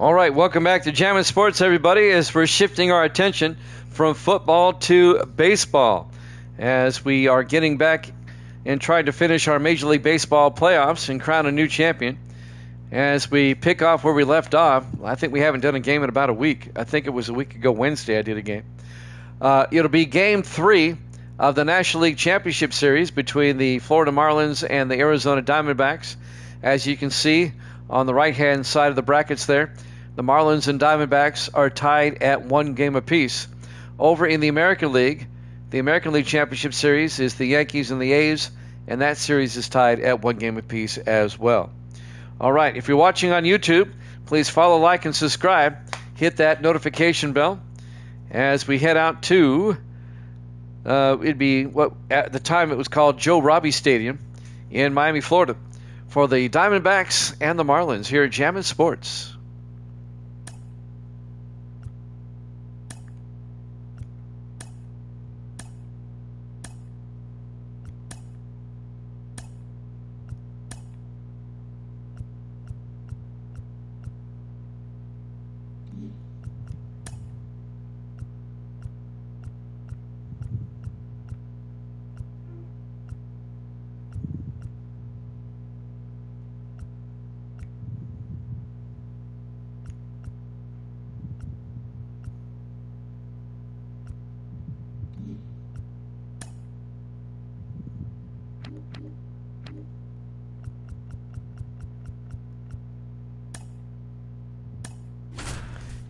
All right, welcome back to Jammin' Sports, everybody, as we're shifting our attention from football to baseball, as we are getting back and trying to finish our Major League Baseball playoffs and crown a new champion. As we pick off where we left off, I think we haven't done a game in about a week. I think it was a week ago Wednesday I did a game. It'll be Game 3 of the National League Championship Series between the Florida Marlins and the Arizona Diamondbacks. As you can see on the right-hand side of the brackets there, the Marlins and Diamondbacks are tied at 1 game apiece. Over in the American League Championship Series is the Yankees and the A's, and that series is tied at 1 game apiece as well. All right, if you're watching on YouTube, please follow, like, and subscribe. Hit that notification bell as we head out to, it'd be what at the time it was called Joe Robbie Stadium in Miami, Florida, for the Diamondbacks and the Marlins here at Jammin' Sports.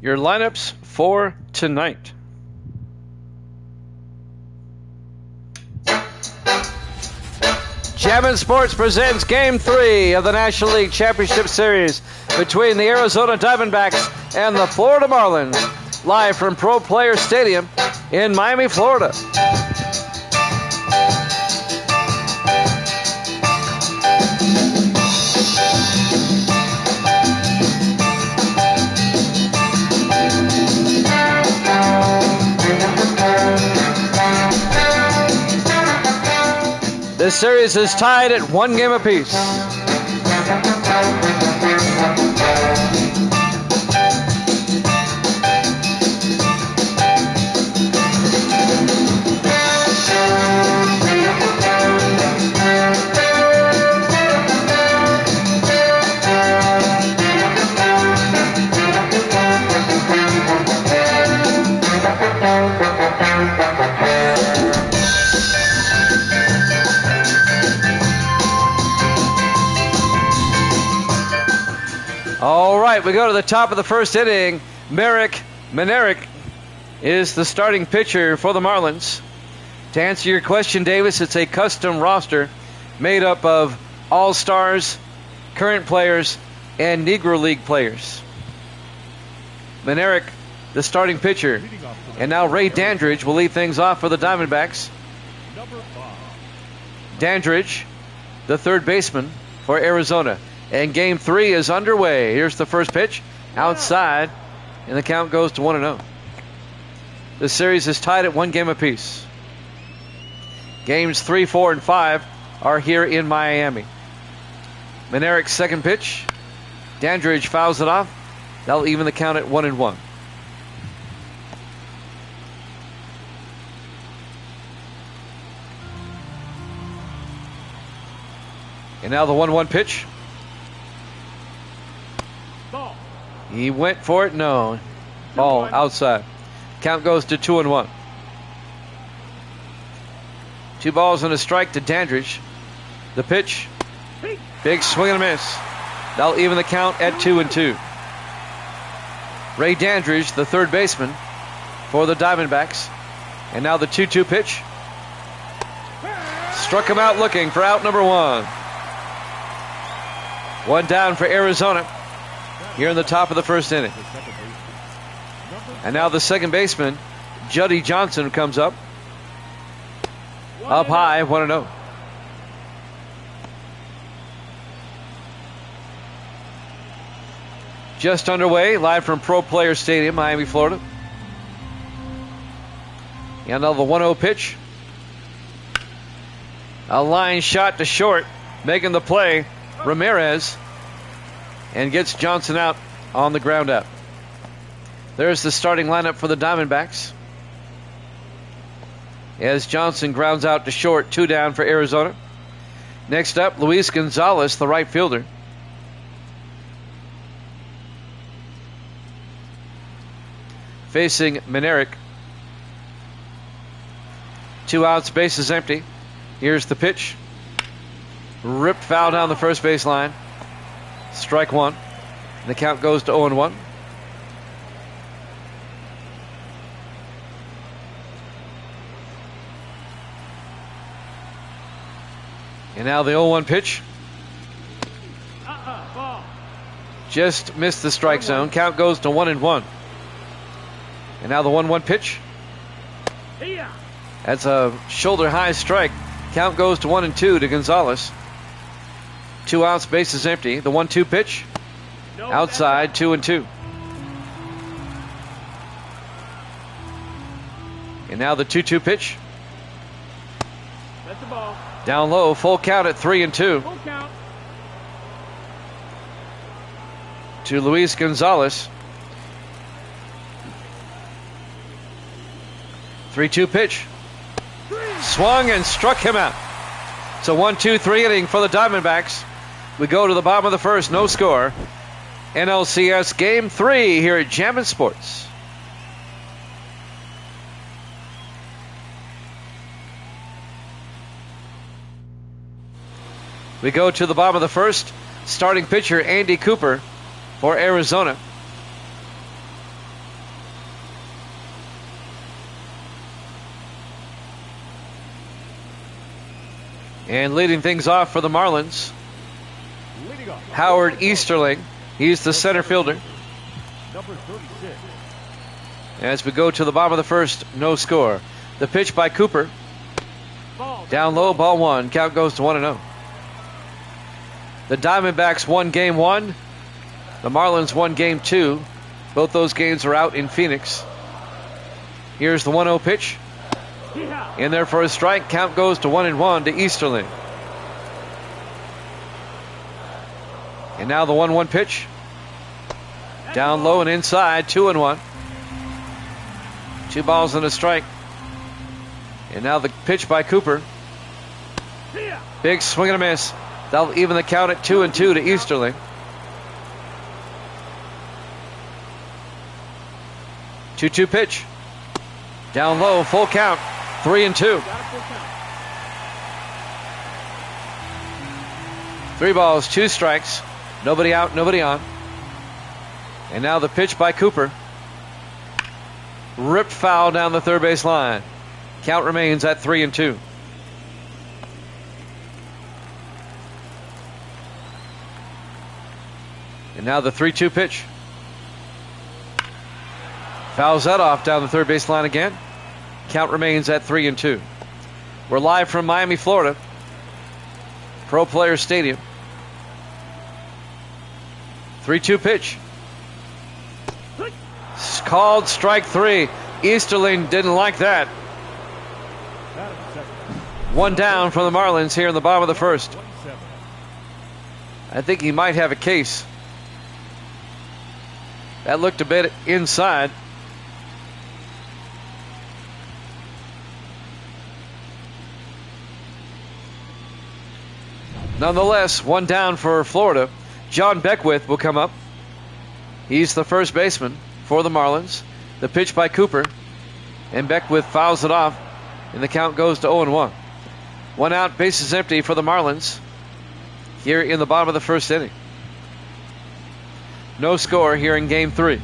Your lineups for tonight. Jammin' Sports presents Game 3 of the National League Championship Series between the Arizona Diamondbacks and the Florida Marlins, live from Pro Player Stadium in Miami, Florida. This series is tied at 1 game apiece. All right, we go to the top of the first inning. Manerick is the starting pitcher for the Marlins. To answer your question, Davis, it's a custom roster made up of all-stars, current players, and Negro League players. Manerick, the starting pitcher. And now Ray Dandridge will lead things off for the Diamondbacks. Dandridge, the third baseman for Arizona. And Game 3 is underway. Here's the first pitch, outside, and the count goes to 1-0. The series is tied at 1 game apiece. Games 3, 4, and 5 are here in Miami. Manerick's second pitch. Dandridge fouls it off. That'll even the count at 1-1. And now the 1-1 pitch. He went for it. No. Ball outside. Count goes to 2-1. 2 balls and a strike to Dandridge. The pitch. Big swing and a miss. That'll even the count at 2-2. Ray Dandridge, the third baseman for the Diamondbacks. And now the 2-2 pitch. Struck him out looking for out number 1. 1 down for Arizona here in the top of the first inning. And now the second baseman, Juddy Johnson, comes up. Up high, 1-0. Just underway, live from Pro Player Stadium, Miami, Florida. And now the 1-0 pitch. A line shot to short, making the play, Ramirez, and gets Johnson out on the ground out. There's the starting lineup for the Diamondbacks. As Johnson grounds out to short, 2 down for Arizona. Next up, Luis Gonzalez, the right fielder. Facing Menerick. 2 outs, bases empty. Here's the pitch. Ripped foul down the first base line. Strike 1. The count goes to 0-1. And now the 0-1 pitch. Just missed the strike zone. Count goes to 1-1. And now the 1-1 pitch. That's a shoulder high strike. Count goes to 1-2 to Gonzalez. 2 outs, bases empty. The 1-2 pitch. Outside, 2-2. And now the 2-2 pitch. That's the ball. Down low, full count at 3-2. Full count. To Luis Gonzalez. 3-2 pitch. Swung and struck him out. It's a 1-2-3 inning for the Diamondbacks. We go to the bottom of the first, no score. NLCS Game 3 here at Jammin' Sports. We go to the bottom of the first. Starting pitcher Andy Cooper for Arizona. And leading things off for the Marlins, Howard Easterling. He's the center fielder. Number 36. As we go to the bottom of the first, no score. The pitch by Cooper. Down low, ball 1. Count goes to 1-0. The Diamondbacks won game 1. The Marlins won game 2. Both those games are out in Phoenix. Here's the 1-0 pitch. In there for a strike. Count goes to 1-1 to Easterling. And now the 1-1 pitch. Down low and inside, 2-1. 2 balls and a strike. And now the pitch by Cooper. Big swing and a miss. That'll even the count at 2-2 to Easterling. Two-two pitch. Down low, full count. 3-2. 3 balls, 2 strikes. Nobody out, nobody on. And now the pitch by Cooper. Ripped foul down the third base line. Count remains at 3-2. And now the 3-2 pitch. Fouls that off down the third base line again. Count remains at 3-2. We're live from Miami, Florida. Pro Player Stadium. 3-2 pitch. It's called strike 3. Easterling didn't like that. 1 down for the Marlins here in the bottom of the first. I think he might have a case. That looked a bit inside. Nonetheless, 1 down for Florida. John Beckwith will come up. He's the first baseman for the Marlins. The pitch by Cooper. And Beckwith fouls it off. And the count goes to 0-1. 1 out, bases empty for the Marlins here in the bottom of the first inning. No score here in game 3.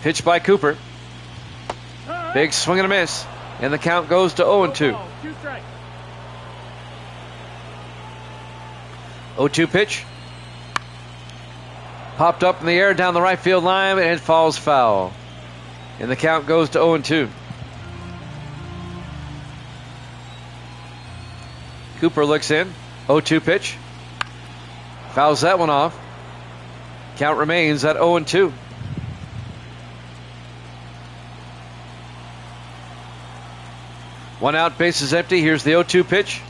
Pitch by Cooper. Big swing and a miss. And the count goes to 0-2. 0-2 pitch. Popped up in the air down the right field line, and it falls foul. And the count goes to 0-2. Cooper looks in. 0-2 pitch. Fouls that one off. Count remains at 0-2. One out, bases empty. Here's the 0-2 pitch.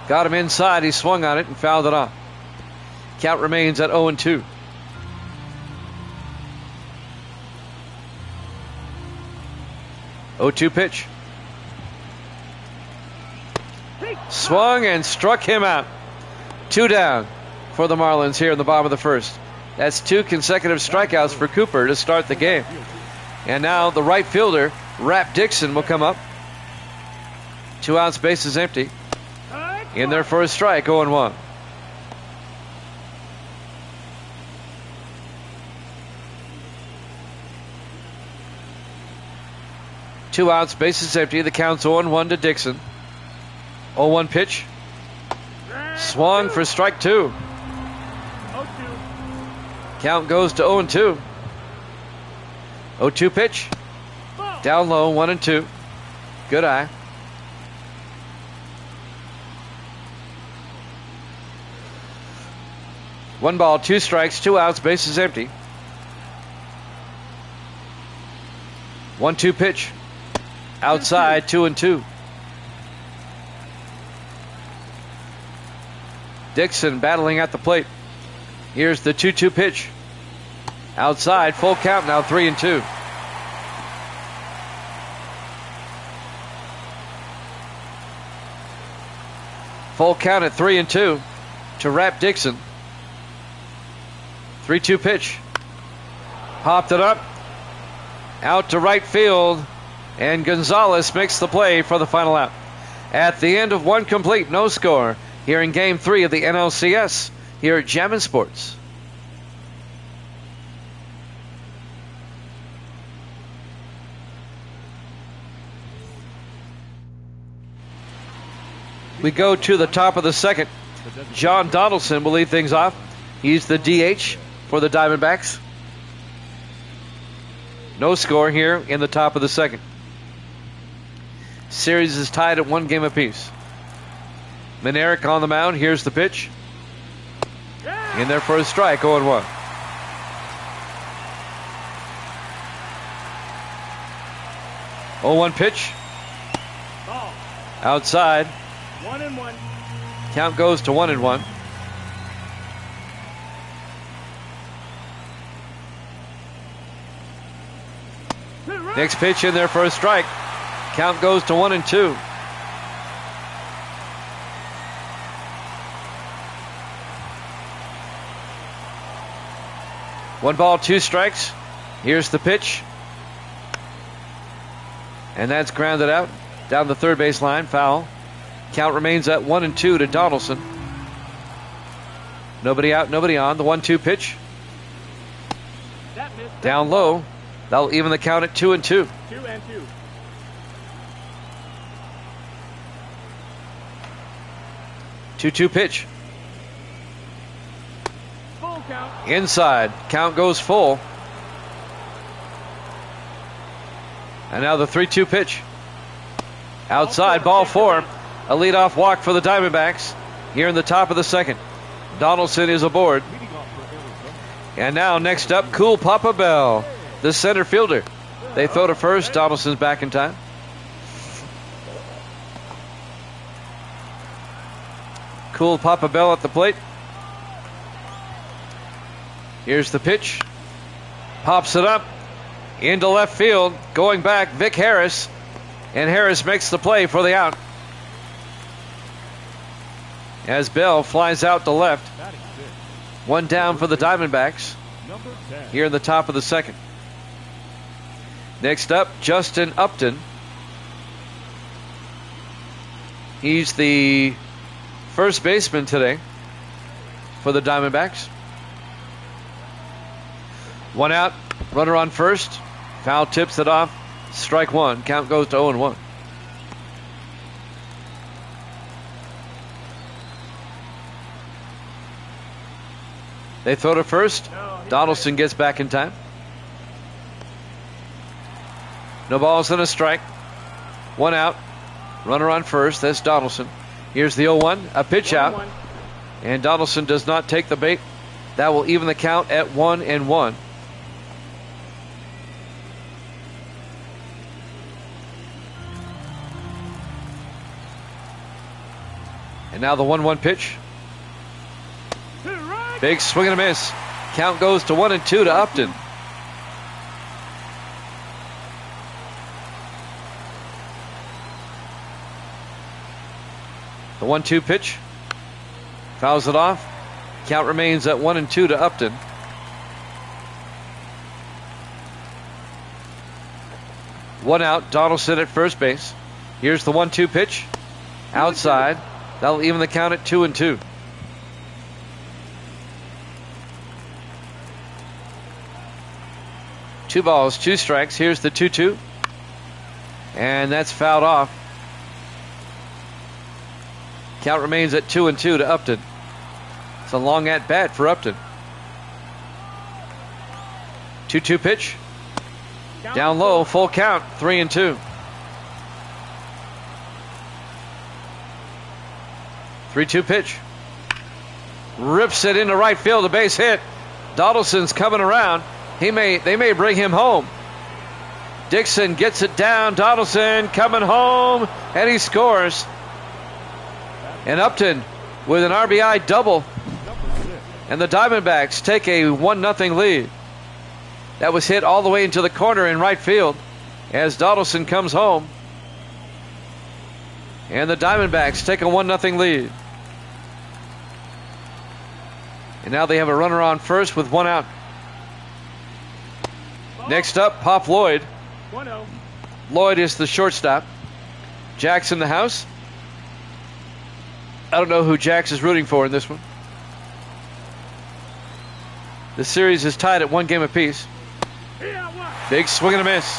Got him inside. He swung on it and fouled it off. Count remains at 0-2. Oh-2 pitch. Swung and struck him out. 2 down for the Marlins here in the bottom of the first. That's 2 consecutive strikeouts for Cooper to start the game. And now the right fielder, Rap Dixon, will come up. 2 outs, bases empty. In there for a strike, 0-1. Two outs, bases empty. The count's 0-1 to Dixon. 0-1 pitch. Swung for strike 2. Count goes to 0-2. 0-2 pitch. Down low, 1-2. Good eye. One ball, 2 strikes, 2 outs, bases empty. 1-2 pitch. Outside, 2-2. Dixon battling at the plate. Here's the 2-2 pitch. Outside, full count now, 3-2. Full count at 3-2 to Rap Dixon. 3-2 pitch. Popped it up. Out to right field. And Gonzalez makes the play for the final out. At the end of 1 complete, no score, here in Game 3 of the NLCS, here at Jammin' Sports. We go to the top of the second. John Donaldson will lead things off. He's the DH for the Diamondbacks. No score here in the top of the second. Series is tied at 1 game apiece. Minerick on the mound. Here's the pitch. In there for a strike, 0-1. Oh, 1 pitch. Outside. 1-1. Count goes to 1-1. Next pitch in there for a strike. Count goes to 1-2. One ball, 2 strikes. Here's the pitch. And that's grounded out down the third base line. Foul. Count remains at 1-2 to Donaldson. Nobody out, nobody on. The 1-2 pitch. Down low. That'll even the count at 2-2. 2-2. 2-2 pitch. Full count. Inside. Count goes full. And now the 3-2 pitch. Outside, ball 4. A leadoff walk for the Diamondbacks here in the top of the second. Donaldson is aboard. And now next up, Cool Papa Bell, the center fielder. They throw to first. Donaldson's back in time. Cool Papa Bell at the plate. Here's the pitch. Pops it up into left field. Going back, Vic Harris. And Harris makes the play for the out. As Bell flies out to left. 1 down for the Diamondbacks here in the top of the second. Next up, Justin Upton. He's the first baseman today for the Diamondbacks. 1 out, runner on first. Foul tips it off. Strike 1. Count goes to 0-1. They throw to first. Donaldson gets back in time. No balls and a strike. 1 out. Runner on first. That's Donaldson. Here's the 0-1. A pitch out. And Donaldson does not take the bait. That will even the count at 1-1. And now the 1-1 pitch. Big swing and a miss. Count goes to 1-2 to Upton. The 1-2 pitch. Fouls it off. Count remains at 1-2 to Upton. One out. Donaldson at first base. Here's the 1-2 pitch. Outside. That'll even the count at 2-2. Two balls, two strikes. Here's the 2-2. And that's fouled off. Count remains at 2-2 to Upton. It's a long at bat for Upton. 2-2 pitch. Down low, full count, 3-2. 3-2 pitch. Rips it into right field, a base hit. Donaldson's coming around. They may bring him home. Dixon gets it down. Donaldson coming home, and he scores. And Upton with an RBI double. And the Diamondbacks take a 1-0 lead. That was hit all the way into the corner in right field as Donaldson comes home. And the Diamondbacks take a 1-0 lead. And now they have a runner on first with one out. Next up, Pop Lloyd. 1-0. Lloyd is the shortstop. Jack's in the house. I don't know who Jax is rooting for in this one. The series is tied at 1 game apiece. Big swing and a miss.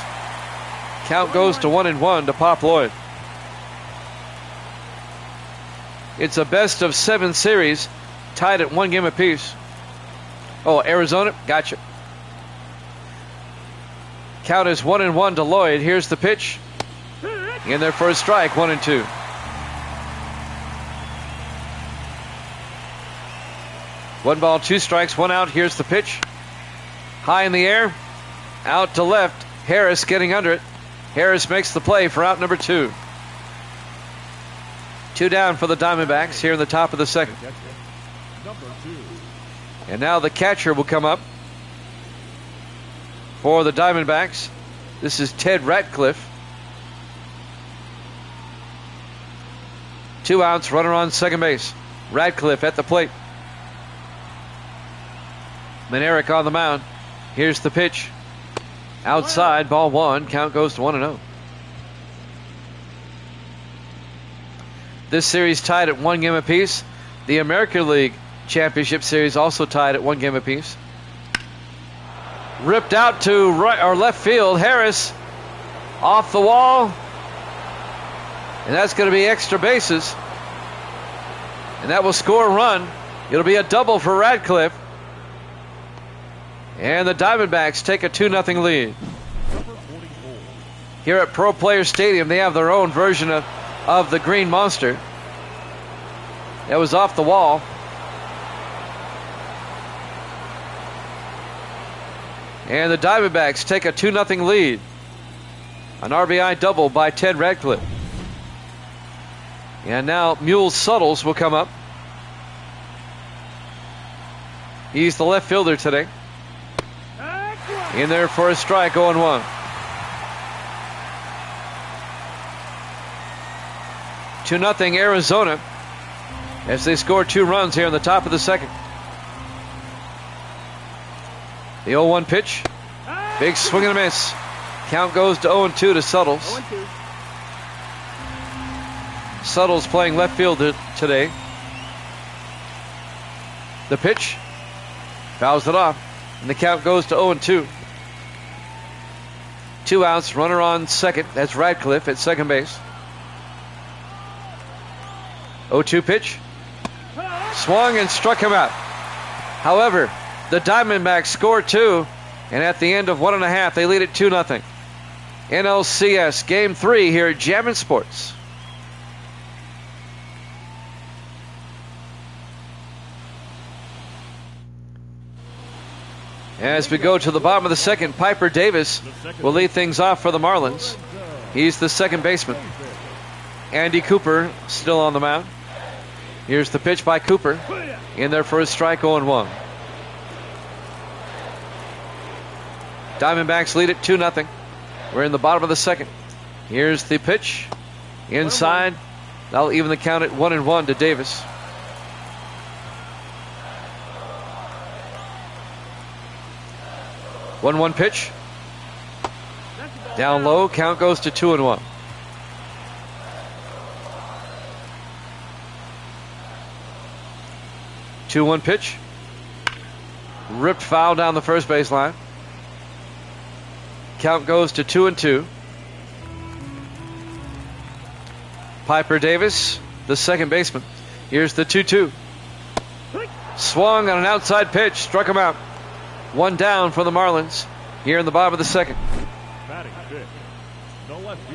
Count goes to 1-1 to Pop Lloyd. It's a best of 7 series, tied at 1 game apiece. Oh, Arizona? Gotcha. Count is 1-1 to Lloyd. Here's the pitch. In there for a strike, 1-2. One ball, two strikes, one out. Here's the pitch. High in the air. Out to left. Harris getting under it. Harris makes the play for out number 2. 2 down for the Diamondbacks here in the top of the second. And now the catcher will come up for the Diamondbacks. This is Ted Ratcliffe. 2 outs, runner on second base. Ratcliffe at the plate. Manerick on the mound. Here's the pitch. Outside, ball 1. Count goes to 1-0. This series tied at 1 game apiece. The American League Championship Series also tied at 1 game apiece. Ripped out to right or left field. Harris off the wall. And that's going to be extra bases. And that will score a run. It'll be a double for Ratcliffe. And the Diamondbacks take a 2-0 lead. Here at Pro Player Stadium, they have their own version of the Green Monster. That was off the wall. And the Diamondbacks take a 2-0 lead. An RBI double by Ted Ratcliffe. And now Mule Suttles will come up. He's the left fielder today. In there for a strike, 0-1. Two 2-0 Arizona as they score 2 runs here in the top of the second. The 0-1 pitch. Big swing and a miss. Count goes to 0-2 to Suttles. 0-2. Suttles playing left field today. The pitch. Fouls it off. And the count goes to 0-2. 2 outs, runner on second. That's Ratcliffe at second base. 0-2 pitch. Swung and struck him out. However, the Diamondbacks score 2, and at the end of 1.5, they lead it 2-0. NLCS Game 3 here at Jammin' Sports. As we go to the bottom of the second, Piper Davis will lead things off for the Marlins. He's the second baseman. Andy Cooper still on the mound. Here's the pitch by Cooper. In there for a strike, 0-1. Diamondbacks lead it 2-0. We're in the bottom of the second. Here's the pitch. Inside. That'll even the count at 1-1 to Davis. One pitch. Down low. Count goes to 2-1. Two-one pitch. Ripped foul down the first baseline. Count goes to 2-2. Piper Davis, the second baseman. Here's the 2-2. Swung on an outside pitch. Struck him out. One down for the Marlins here in the bottom of the second.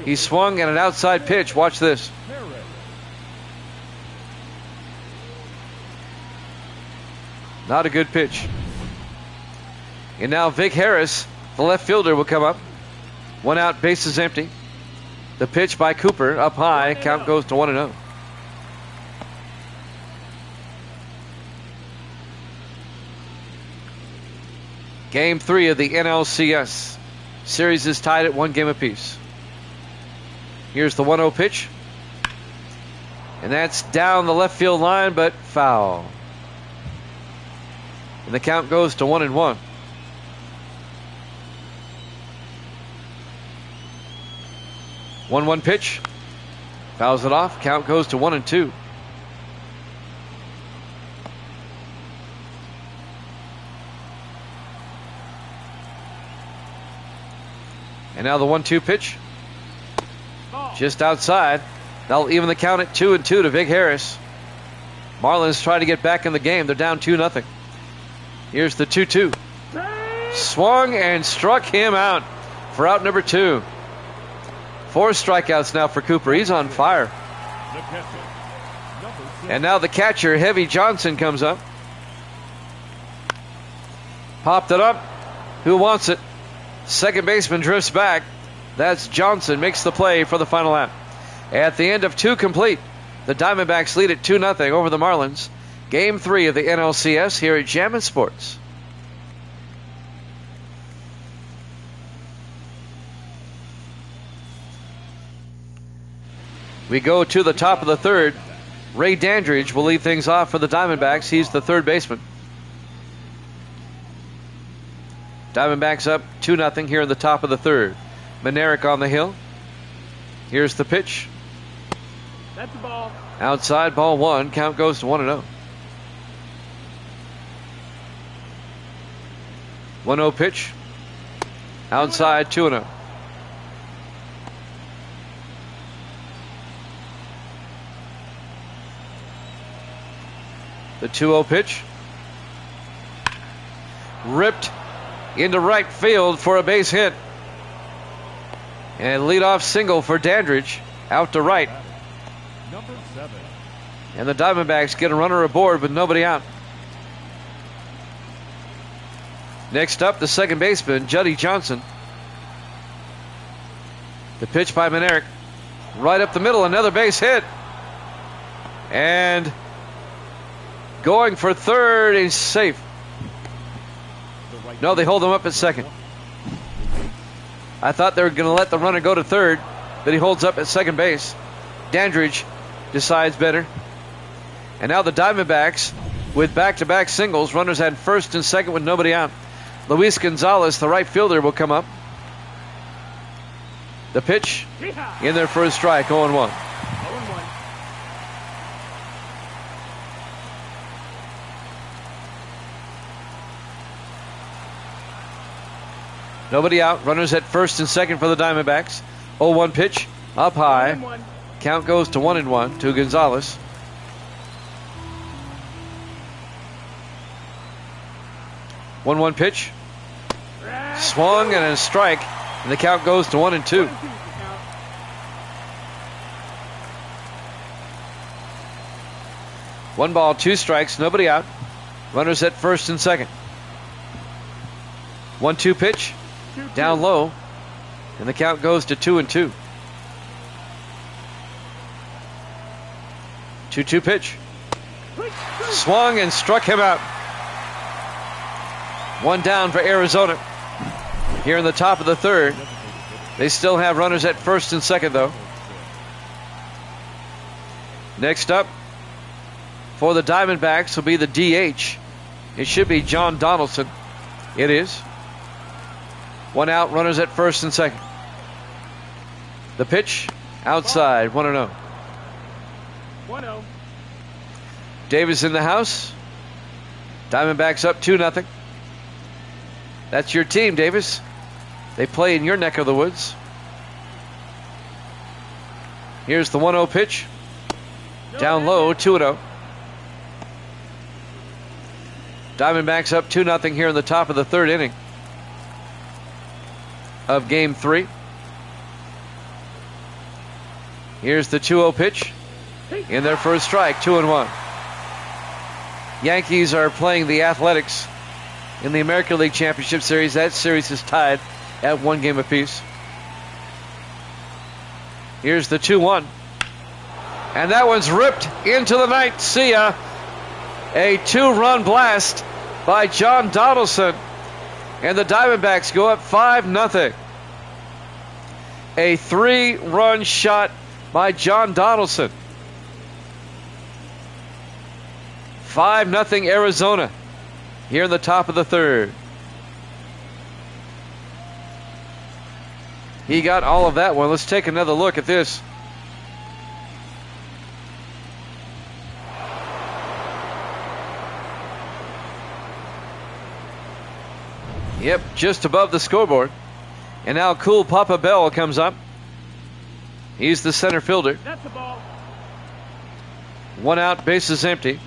He swung at an outside pitch. Watch this. Not a good pitch. And now Vic Harris, the left fielder, will come up. One out, bases empty. The pitch by Cooper up high. Count goes to 1-0. Game 3 of the NLCS. Series is tied at 1 game apiece. Here's the 1-0 pitch. And that's down the left field line, but foul. And the count goes to 1-1. One pitch. Fouls it off. Count goes to 1-2. And now the 1-2 pitch. Just outside. That'll even the count at 2-2 to Vic Harris. Marlins try to get back in the game. They're down 2-0. Here's the 2-2. Swung and struck him out for out number 2. 4 strikeouts now for Cooper. He's on fire. And now the catcher, Heavy Johnson, comes up. Popped it up. Who wants it? Second baseman drifts back. That's Johnson. Makes the play for the final out. At the end of 2 complete, the Diamondbacks lead at 2-0 over the Marlins. Game 3 of the NLCS here at Jammin' Sports. We go to the top of the third. Ray Dandridge will lead things off for the Diamondbacks. He's the third baseman. Diamondbacks up 2-0 here in the top of the third. Manerick on the hill. Here's the pitch. That's the ball. Outside, ball 1. Count goes to 1-0. 1-0 pitch. Outside, 2-0. The 2-0 pitch. Ripped into right field for a base hit. And leadoff single for Dandridge out to right. Number 7. And the Diamondbacks get a runner aboard with nobody out. Next up, the second baseman, Juddy Johnson. The pitch by Manerick. Right up the middle, another base hit. And going for third, he's safe. No, they hold him up at second. I thought they were going to let the runner go to third, but he holds up at second base. Dandridge decides better. And now the Diamondbacks with back-to-back singles. Runners at first and second with nobody out. Luis Gonzalez, the right fielder, will come up. The pitch in there for a strike, 0-1. Nobody out. Runners at first and second for the Diamondbacks. 0-1 pitch. Up high. 1-1. Count goes to 1-1 to Gonzalez. One pitch. Swung and a strike. And the count goes to 1-2. 1 ball, 2 strikes. Nobody out. Runners at first and second. 1-2 pitch. Down low, and the count goes to 2-2. 2-2 pitch. Swung and struck him out. One down for Arizona. Here in the top of the third. They still have runners at first and second, though. Next up for the Diamondbacks will be the DH. It should be John Donaldson. It is. One out, runners at first and second. The pitch, outside, 1-0. 1-0. Davis in the house. Diamondbacks up 2-0. That's your team, Davis. They play in your neck of the woods. Here's the 1-0 pitch. Down low, 2-0. Diamondbacks up 2-0 here in the top of the third inning of Game 3. Here's the 2-0 pitch in their first strike, 2-1. Yankees are playing the Athletics in the American League Championship Series. That series is tied at 1 game apiece. Here's the 2-1. And that one's ripped into the night. See ya. A 2-run blast by John Donaldson. And the Diamondbacks go up 5-0. A 3-run shot by John Donaldson. 5-0 Arizona here in the top of the third. He got all of that one. Let's take another look at this. Yep, just above the scoreboard. And now Cool Papa Bell comes up. He's the center fielder. That's the ball. One out, bases empty.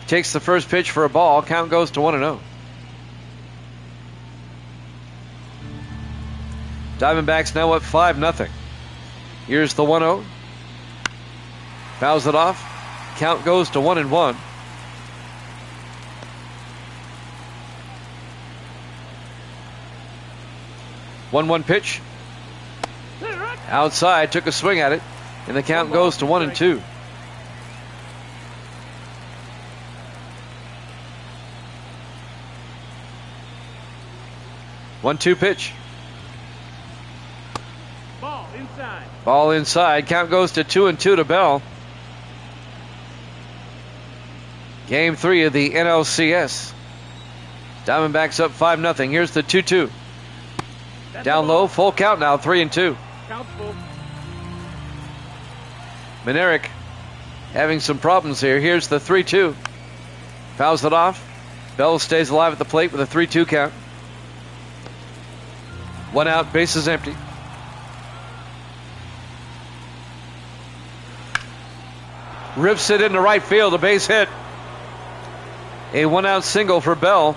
Takes the first pitch for a ball. Count goes to 1-0. Diamondbacks now up 5-0. Here's the 1-0. Fouls it off. Count goes to 1-1. One pitch. Outside, took a swing at it, and the count goes to 1-2. One-two pitch. Ball inside. Ball inside. Count goes to 2-2 to Bell. Game 3 of the NLCS. Diamondbacks up 5-0. Here's the 2-2. Down low, full count now, 3-2. Count full. Manerick having some problems here. Here's the 3-2. Fouls it off. Bell stays alive at the plate with a 3-2 count. One out, bases empty. Rips it into right field, a base hit. A one-out single for Bell.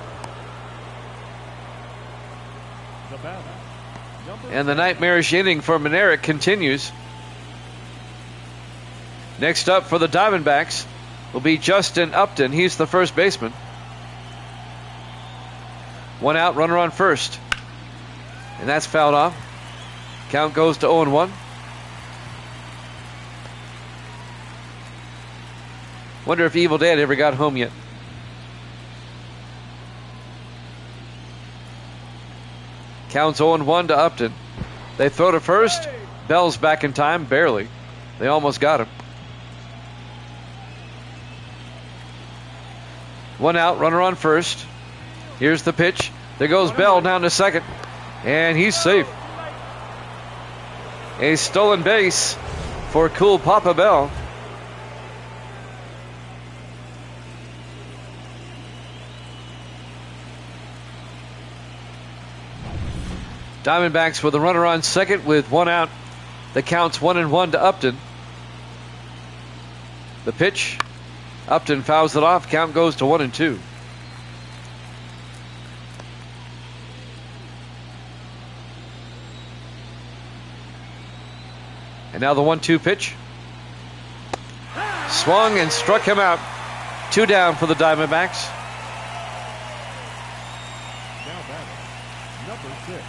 And the nightmarish inning for Manerick continues. Next up for the Diamondbacks will be Justin Upton. He's the first baseman. One out, runner on first. And that's fouled off. Count goes to 0-1. Wonder if Evil Dad ever got home yet. Counts 0-1 to Upton. They throw to first. Bell's back in time, barely. They almost got him. One out, runner on first. Here's the pitch. There goes Bell down to second. And he's safe. A stolen base for Cool Papa Bell. Diamondbacks with a runner on second with one out. The count's 1-1 to Upton. The pitch. Upton fouls it off. Count goes to 1-2. And now the 1-2 pitch. Swung and struck him out. Two down for the Diamondbacks. Now batting, number 6.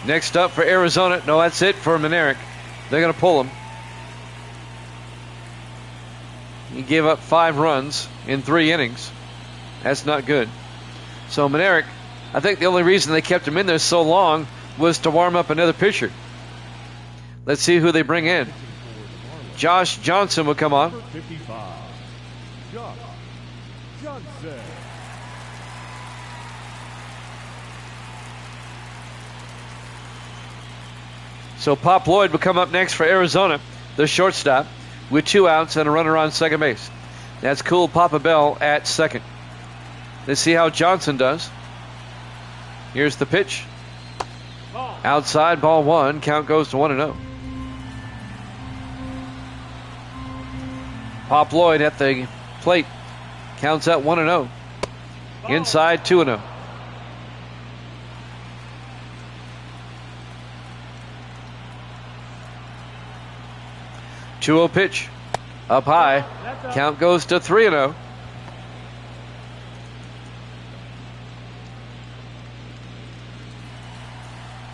Next up for Arizona. No, that's it for Manerick. They're going to pull him. He gave up 5 runs in 3 innings. That's not good. So Monerick, I think the only reason they kept him in there so long was to warm up another pitcher. Let's see who they bring in. Josh Johnson will come on. 55. Josh Johnson. So Pop Lloyd will come up next for Arizona, the shortstop, with 2 outs and a runner on second base. That's Cool Papa Bell at second. Let's see how Johnson does. Here's the pitch. Outside, ball 1. Count goes to 1-0. Pop Lloyd at the plate. Counts at 1-0. Inside, 2-0. Two-0 pitch. Up high. Count goes to 3-0.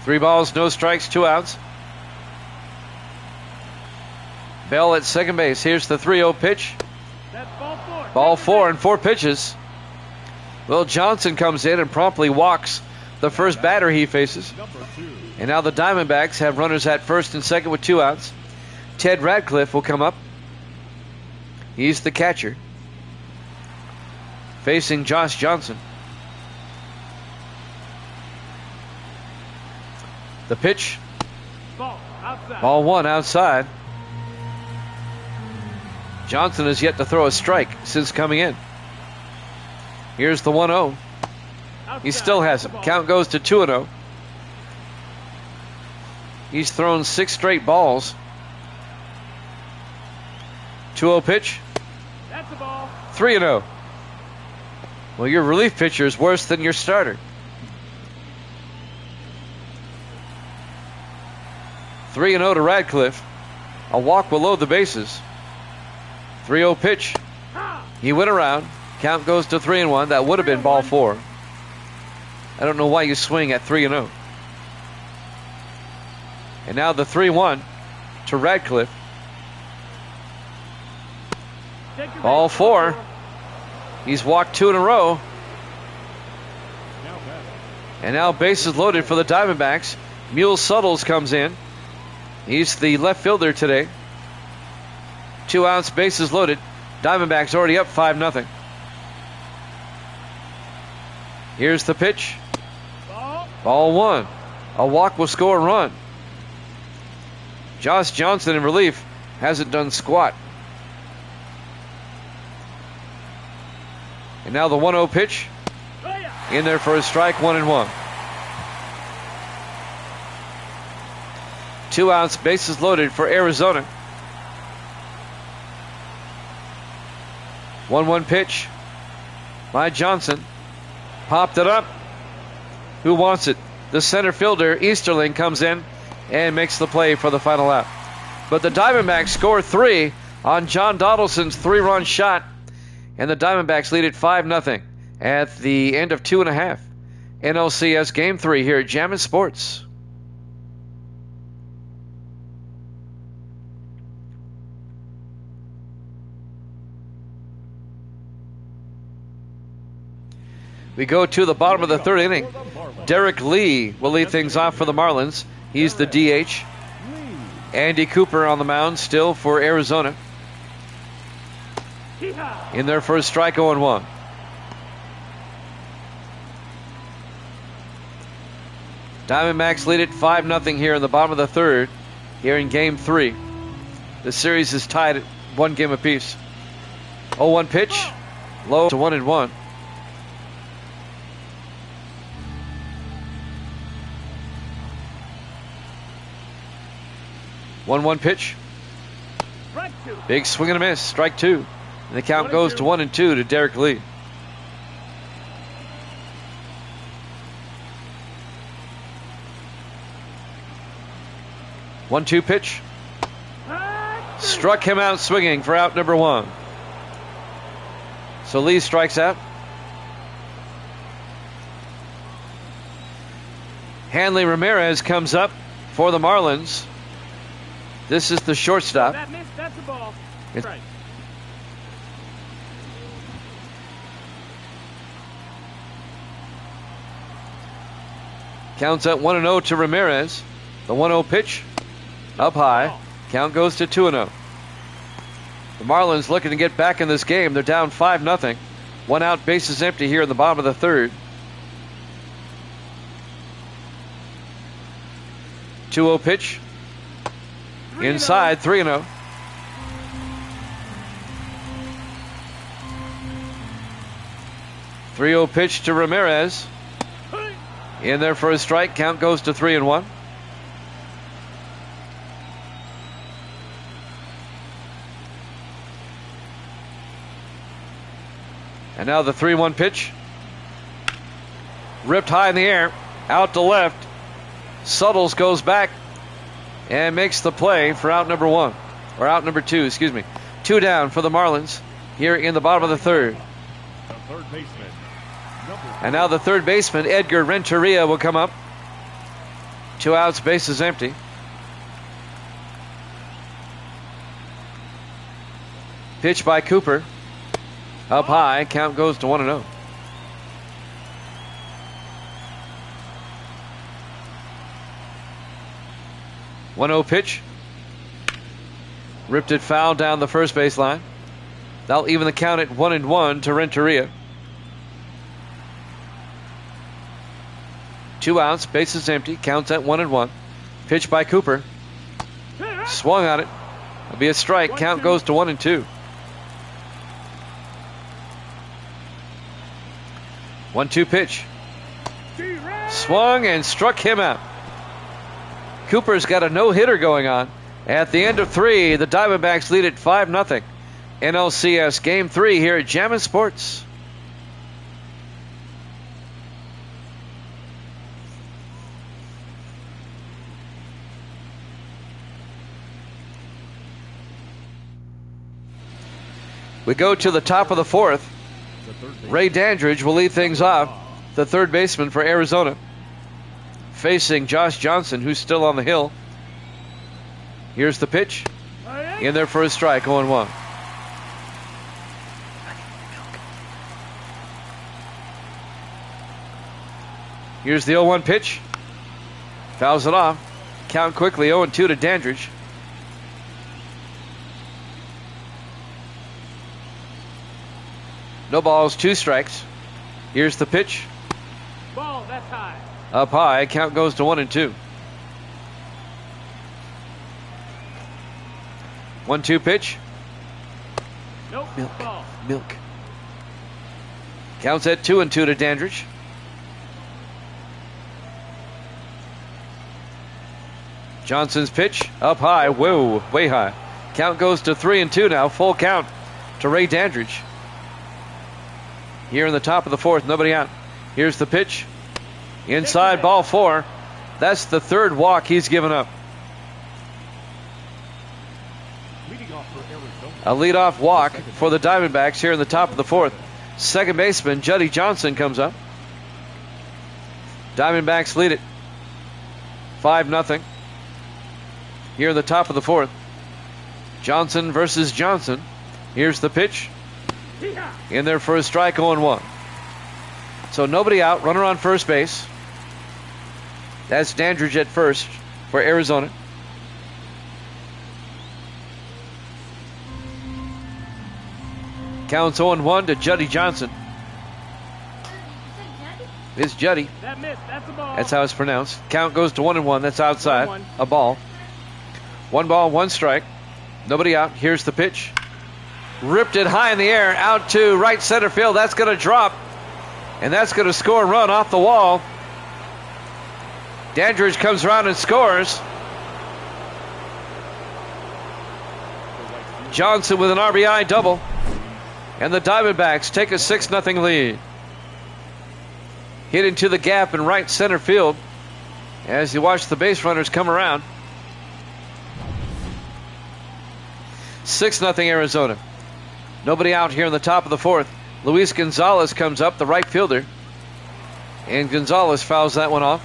Three balls, no strikes, 2 outs. Bell at second base. Here's the 3-0 pitch. Ball 4 and 4 pitches. Well, Johnson comes in and promptly walks the first batter he faces. And now the Diamondbacks have runners at first and second with 2 outs. Ted Radcliffe will come up. He's the catcher, facing Josh Johnson. The pitch. Ball 1 outside. Johnson has yet to throw a strike since coming in. Here's the 1-0. He still hasn't. Count goes to 2-0. He's thrown 6 straight balls. 2-0 pitch. 3-0. Well, your relief pitcher is worse than your starter. 3-0 to Radcliffe. A walk will load the bases. 3-0 pitch. He went around. Count goes to 3-1. That would have been ball 4. I don't know why you swing at 3-0. And now the 3-1 to Radcliffe. Ball 4. He's walked 2 in a row. And now bases loaded for the Diamondbacks. Mule Suttles comes in. He's the left fielder today. 2 outs, bases loaded. Diamondbacks already up 5-0. Here's the pitch. Ball 1. A walk will score a run. Josh Johnson in relief hasn't done squat. And now the 1-0 pitch. In there for a strike, 1-1. 2 outs, bases loaded for Arizona. 1-1 pitch by Johnson. Popped it up. Who wants it? The center fielder, Easterling, comes in and makes the play for the final out. But the Diamondbacks score 3 on John Donaldson's 3-run shot. And the Diamondbacks lead it 5-0 at the end of 2.5. NLCS Game 3 here at Jammin' Sports. We go to the bottom of the 3rd inning. Derek Lee will lead things off for the Marlins. He's the DH. Andy Cooper on the mound still for Arizona. In their first strike, 0-1. Diamondbacks lead it 5-0 here in the bottom of the 3rd here in Game 3. The series is tied at 1 game apiece. 0-1 pitch. Low to 1-1. One pitch. Big swing and a miss. Strike 2. And the count goes to 1-2 to Derek Lee. One-two pitch. Struck him out swinging for out number 1. So Lee strikes out. Hanley Ramirez comes up for the Marlins. This is the shortstop. Counts at 1-0 to Ramirez. The 1-0 pitch up high. Count goes to 2-0. The Marlins looking to get back in this game. They're down 5-0. 1 out, bases empty here in the bottom of the third. 2-0 pitch. Inside, 3-0. .3-0 pitch to Ramirez. In there for a strike. Count goes to 3-1. And now the 3-1 pitch. Ripped high in the air. Out to left. Suttles goes back and makes the play for out number 1. Or out number 2, excuse me. 2 down for the Marlins here in the bottom of the third. The third baseman, And now the third baseman, Edgar Renteria, will come up. 2 outs, bases empty. Pitch by Cooper. Up high, count goes to 1-0. .1-0 pitch. Ripped it foul down the first baseline. That'll even the count at 1-1 to Renteria. 2 outs, bases empty, counts at 1-1. Pitch by Cooper. Swung on it. It'll be a strike. Count goes to 1-2. 1-2 pitch. Swung and struck him out. Cooper's got a no-hitter going on. At the end of 3, the Diamondbacks lead at 5-0. NLCS Game 3 here at Jammin' Sports. We go to the top of the 4th. Ray Dandridge will lead things off, the third baseman for Arizona, facing Josh Johnson, who's still on the hill. Here's the pitch. In there for a strike, 0-1. Here's the 0-1 pitch. Fouls it off. Count quickly, 0-2 to Dandridge. No balls, 2 strikes. Here's the pitch. Ball, that's high. Up high, count goes to 1-2. 1-2 pitch. Nope. Milk. Ball. Milk. Counts at 2-2 to Dandridge. Johnson's pitch up high. Whoa, way high. Count goes to 3-2 now. Full count to Ray Dandridge. Here in the top of the 4th, nobody out. Here's the pitch. Inside, ball 4. That's the 3rd walk he's given up. leading off for Arizona. A leadoff walk for the Diamondbacks here in the top of the 4th. Second baseman Juddy Johnson comes up. Diamondbacks lead it 5-0. Here in the top of the 4th. Johnson versus Johnson. Here's the pitch. In there for a strike, 0-1. So nobody out, runner on first base. That's Dandridge at first for Arizona. Counts 0-1 to Juddy Johnson. It's Juddy. That missed. That's a ball. That's how it's pronounced. Count goes to 1-1. That's outside. 1-1. A ball. 1 ball, 1 strike. Nobody out. Here's the pitch. Ripped it high in the air out to right center field. That's going to drop. And that's going to score a run off the wall. Dandridge comes around and scores. Johnson with an RBI double. And the Diamondbacks take a 6-0 lead. Hit into the gap in right center field as you watch the base runners come around. 6-0 Arizona. Nobody out here in the top of the 4th. Luis Gonzalez comes up, the right fielder. And Gonzalez fouls that one off.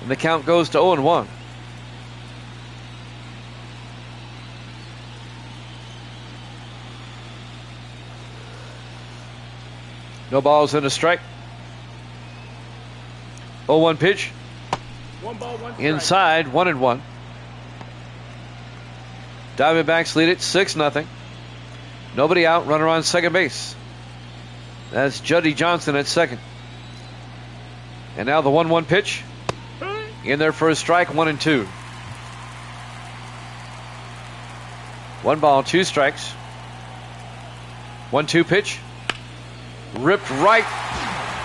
And the count goes to 0-1. No balls and a strike. 0-1 pitch. 1 ball, 1 strike. Inside, 1-1. Diamondbacks lead it 6-0. Nobody out, runner on second base. That's Juddy Johnson at second. And now the 1-1 pitch. In there for a strike, 1-2. 1 ball, 2 strikes. 1-2 pitch. Ripped right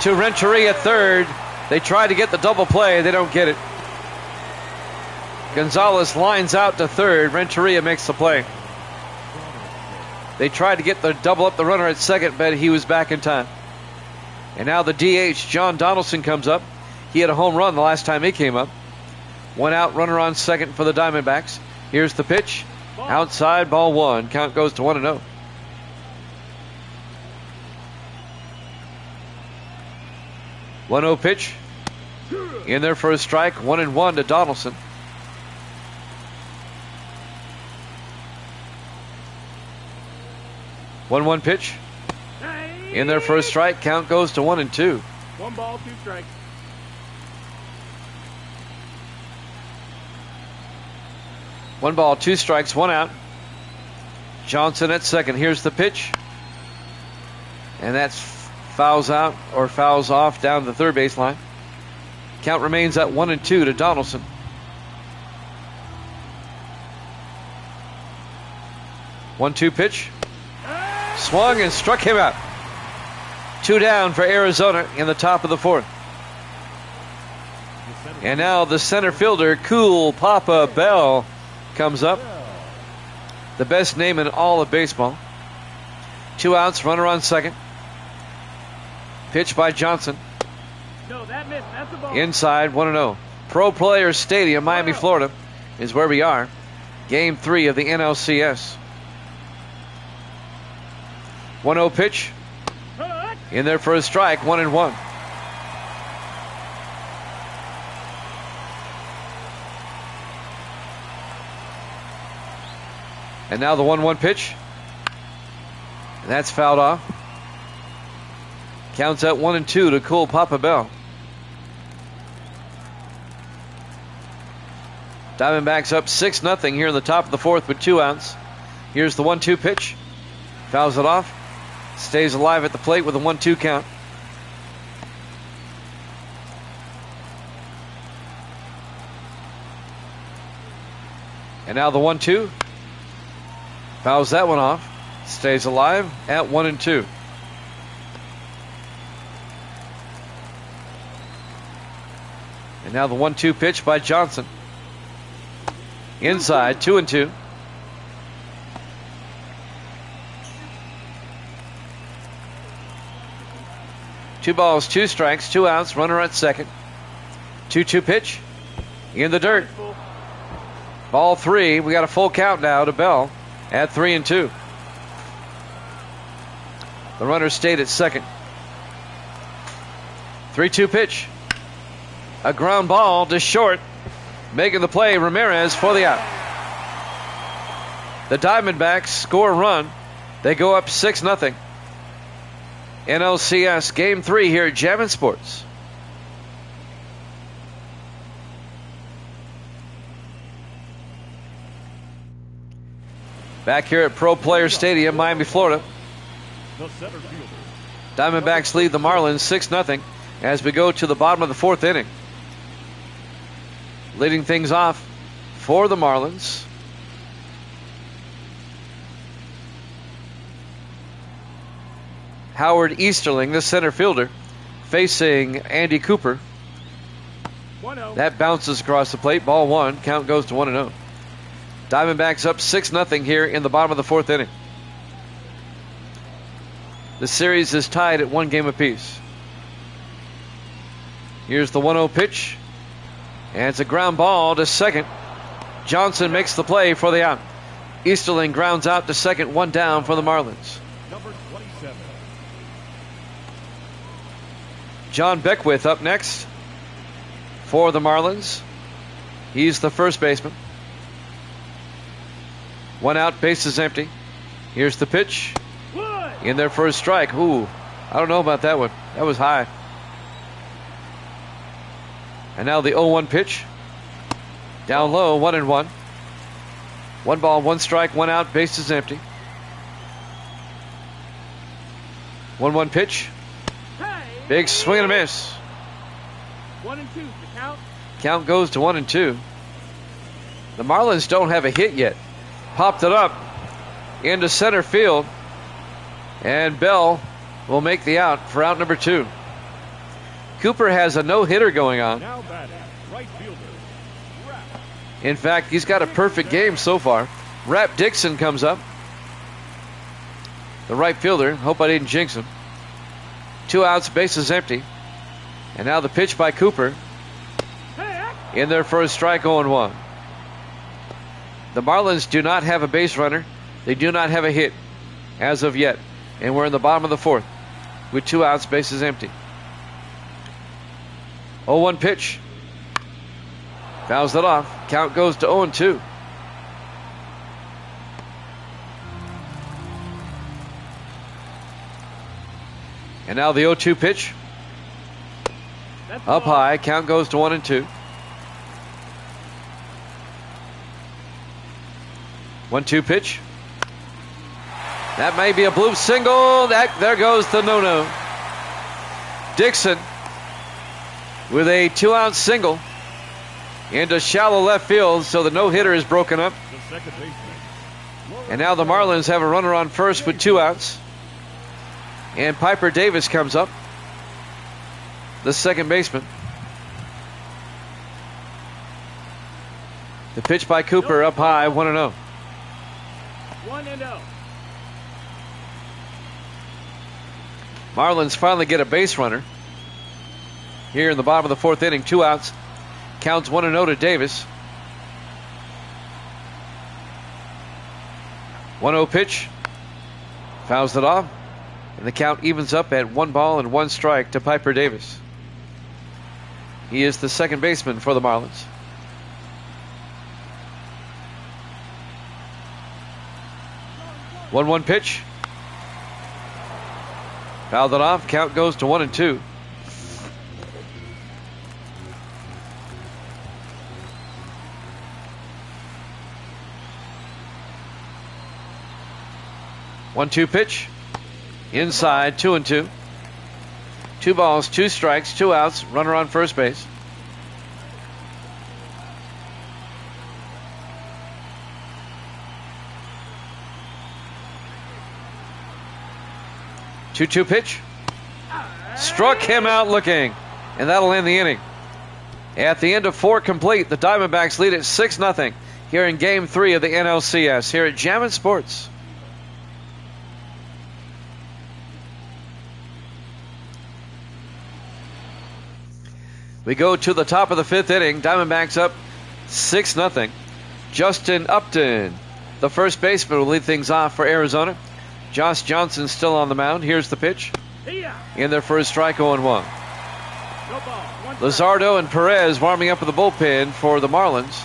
to Renteria at third. They try to get the double play. They don't get it. Gonzalez lines out to third. Renteria makes the play. They tried to get the double up the runner at second, but he was back in time. And now the DH, John Donaldson, comes up. He had a home run the last time he came up. 1 out, runner on second for the Diamondbacks. Here's the pitch. Outside, ball 1. Count goes to 1-0. One 0 pitch. In there for a strike. 1-1 to Donaldson. One pitch. In there for a strike. Count goes to 1-2. 1 ball, 2 strikes. One ball, 2 strikes, 1 out. Johnson at second. Here's the pitch. And that's fouls out or fouls off down the third baseline. Count remains at 1-2 to Donaldson. 1-2 pitch. Swung and struck him out. 2 down for Arizona in the top of the 4th. And now the center fielder, Cool Papa Bell, comes up. The best name in all of baseball. 2 outs, runner on second. Pitch by Johnson. No, that missed. That's a ball. Inside, 1-0. Pro Players Stadium, Miami, Florida, is where we are. Game 3 of the NLCS. 1-0 pitch. In there for a strike, 1-1. And now the 1-1 pitch. And that's fouled off. Counts at 1-2 to Cool Papa Bell. Diamondbacks up 6-0 here in the top of the 4th with 2 outs. Here's the 1-2 pitch. Fouls it off. Stays alive at the plate with a 1-2 count. And now the 1-2. Fouls that one off. Stays alive at 1-2. And now the 1-2 pitch by Johnson. Inside, 2-2. Two balls, 2 strikes, 2 outs, runner at second. 2-2 pitch. In the dirt. Ball 3. We got a full count now to Bell at 3-2. The runner stayed at second. 3-2 pitch. A ground ball to short. Making the play, Ramirez for the out. The Diamondbacks score a run. They go up 6-0. NLCS Game 3 here at Jammin' Sports. Back here at Pro Player Stadium, Miami, Florida. The center fielder. Diamondbacks lead the Marlins 6-0 as we go to the bottom of the 4th inning. Leading things off for the Marlins, Howard Easterling, the center fielder, facing Andy Cooper. 1-0. That bounces across the plate. Ball 1. Count goes to 1-0. Diamondbacks up 6-0 here in the bottom of the 4th inning. The series is tied at 1 game apiece. Here's the 1-0 pitch. And it's a ground ball to second. Johnson makes the play for the out. Easterling grounds out to second, 1 down for the Marlins. Number 27. John Beckwith up next for the Marlins. He's the first baseman. 1 out, base is empty. Here's the pitch. In there for a strike. Ooh, I don't know about that one. That was high. And now the 0-1 pitch. Down low, 1-1. 1 ball, 1 strike, 1 out, bases empty. 1-1 pitch. Big swing and a miss. 1-2, the count. Count goes to 1-2. The Marlins don't have a hit yet. Popped it up into center field. And Bell will make the out for out number 2. Cooper has a no-hitter going on. Now batting, right fielder. In fact, he's got a perfect game so far. Rap Dixon comes up. The right fielder. Hope I didn't jinx him. 2 outs, bases empty. And now the pitch by Cooper. In there for a strike, 0-1. The Marlins do not have a base runner. They do not have a hit as of yet. And we're in the bottom of the 4th with 2 outs, bases empty. 0-1 pitch. Fouls it off. Count goes to 0-2. And now the 0-2 pitch. Up high. Count goes to 1-2. 1-2 pitch. That may be a bloop single. There goes the no-no. Dixon with a 2-out single into shallow left field, so the no-hitter is broken up. The second baseman. And now the Marlins have a runner on first with 2 outs. And Piper Davis comes up, the second baseman. The pitch by Cooper up high, 1-0. 1-0. Marlins finally get a base runner here in the bottom of the 4th inning. 2 outs. Counts 1-0 to Davis. 1-0 pitch. Fouls it off. And the count evens up at 1 ball and 1 strike to Piper Davis. He is the second baseman for the Marlins. One pitch. Fouled it off. Count goes to 1-2. One-two pitch. Inside, 2-2. 2 balls, 2 strikes, 2 outs. Runner on first base. Two pitch. Struck him out looking. And that'll end the inning. At the end of 4 complete, the Diamondbacks lead at 6-0 here in Game 3 of the NLCS here at Jammin' Sports. We go to the top of the 5th inning. Diamondbacks up 6-0. Justin Upton, the first baseman, will lead things off for Arizona. Josh Johnson still on the mound. Here's the pitch. In there for a strike, 0-1. Luzardo and Perez warming up with the bullpen for the Marlins.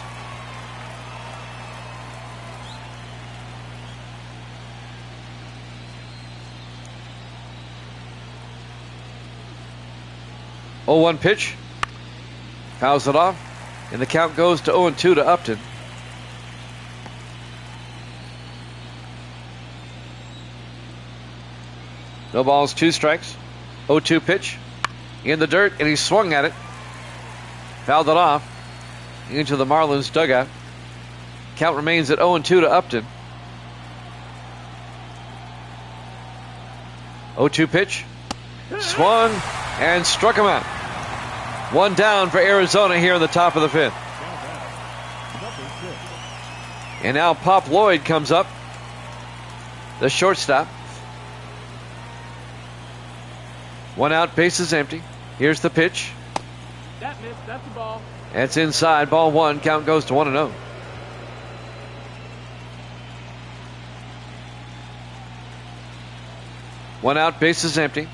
Oh, 1 pitch. Fouls it off. And the count goes to 0-2 to Upton. No balls, 2 strikes. 0-2 pitch. In the dirt, and he swung at it. Fouled it off into the Marlins dugout. Count remains at 0-2 to Upton. 0-2 pitch. Swung and struck him out. 1 down for Arizona here in the top of the 5th. And now Pop Lloyd comes up, the shortstop. 1 out, bases empty. Here's the pitch. That missed. That's the ball. That's inside. Ball 1. Count goes to 1-0. One out, bases empty.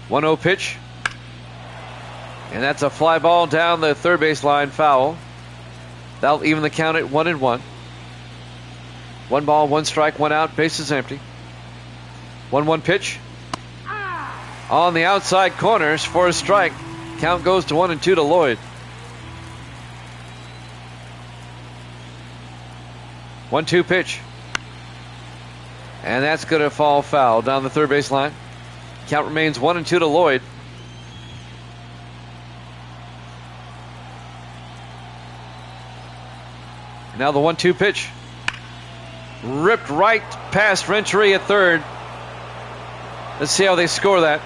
1-0 pitch. And that's a fly ball down the third base line, foul. That'll even the count at 1-1. 1 ball, 1 strike, 1 out, bases empty. 1-1 pitch. on the outside corners for a strike. Count goes to 1-2 to Lloyd. 1-2 pitch. And that's going to fall foul down the third base line. Count remains 1-2 to Lloyd. Now the 1-2 pitch. Ripped right past Renteria at third. Let's see how they score that.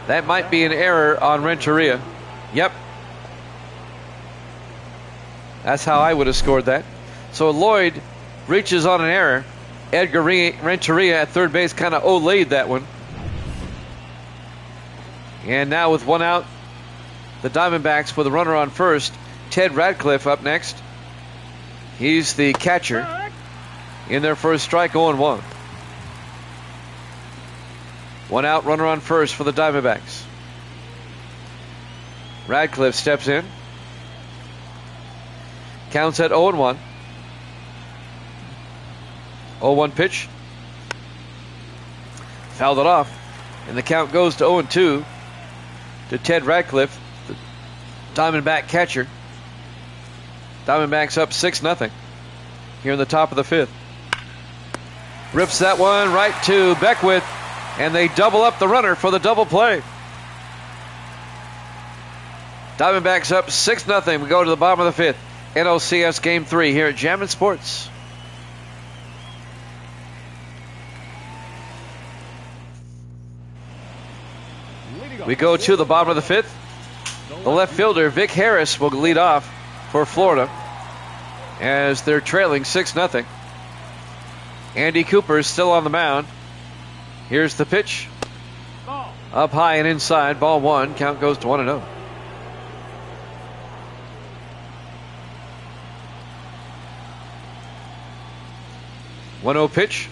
That might be an error on Renteria. Yep. That's how I would have scored that. So Lloyd reaches on an error. Edgar Renteria at third base kind of olayed that one. And now with one out, the Diamondbacks with a runner on first. Ted Radcliffe up next. He's the catcher in their first strike, 0-1. One out, runner on first for the Diamondbacks. Radcliffe steps in. Counts at 0-1. 0-1 pitch. Fouled it off. And the count goes to 0-2 to Ted Radcliffe, the Diamondback catcher. Diamondbacks up 6-0 here in the top of the fifth. Rips that one right to Beckwith, and they double up the runner for the double play. Diamondbacks up 6-0. We go to the bottom of the fifth. NLCS Game 3 here at Jammin' Sports. We go to the bottom of the fifth. The left fielder, Vic Harris, will lead off for Florida as they're trailing 6-0. Andy Cooper is still on the mound. Here's the pitch. Ball. Up high and inside. Ball one. Count goes to 1-0. Pitch.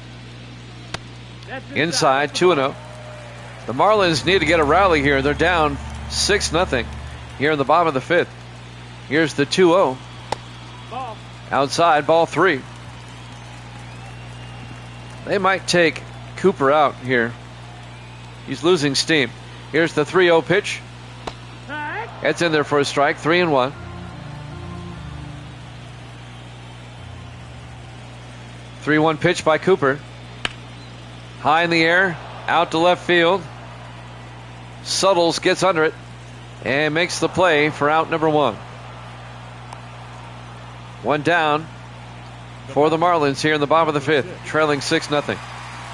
That's Inside. 2-0. The Marlins need to get a rally here. They're down 6-0 here in the bottom of the fifth. Here's the 2-0. Ball. Outside, ball three. They might take Cooper out here. He's losing steam. Here's the 3-0 pitch. Tag. That's in there for a strike. 3-1. Three-one pitch by Cooper. High in the air, out to left field. Suttles gets under it and makes the play for out number one. One down for the Marlins here in the bottom of the fifth, trailing 6-0.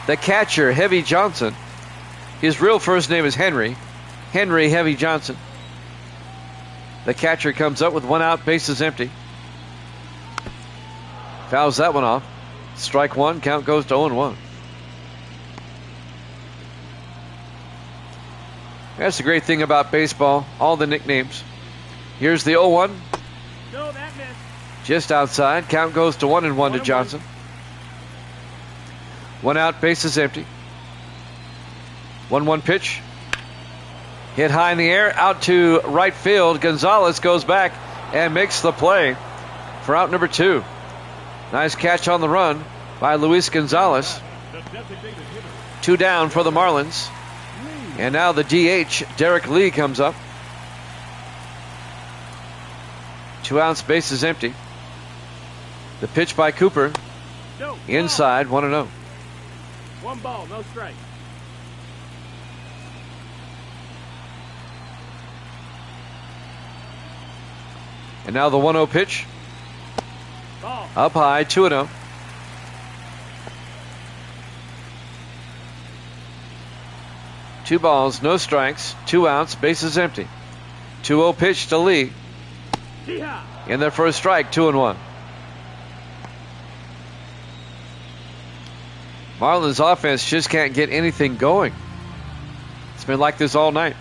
The catcher, Heavy Johnson. His real first name is Henry Heavy Johnson. The catcher comes up with one out, bases empty. Fouls that one off. Strike one, count goes to 0-1. That's the great thing about baseball, all the nicknames. Here's the 0-1. No, that missed. Just outside. Count goes to 1-1 to Johnson. One out, bases empty. 1-1 pitch. Hit high in the air, out to right field. Gonzalez goes back and makes the play for out number two. Nice catch on the run by Luis Gonzalez. The designated hitter. Two down for the Marlins. And now the DH, Derek Lee, comes up. 2 outs, bases empty. The pitch by Cooper. No. Inside, 1-0. Ball. One ball, no strike. And now the 1-0 pitch. Ball. Up high, 2-0. Two balls, no strikes, 2 outs, bases empty. 2-0 pitch to Lee. Yeehaw. In their first strike, 2-1. Marlins offense just can't get anything going. It's been like this all night.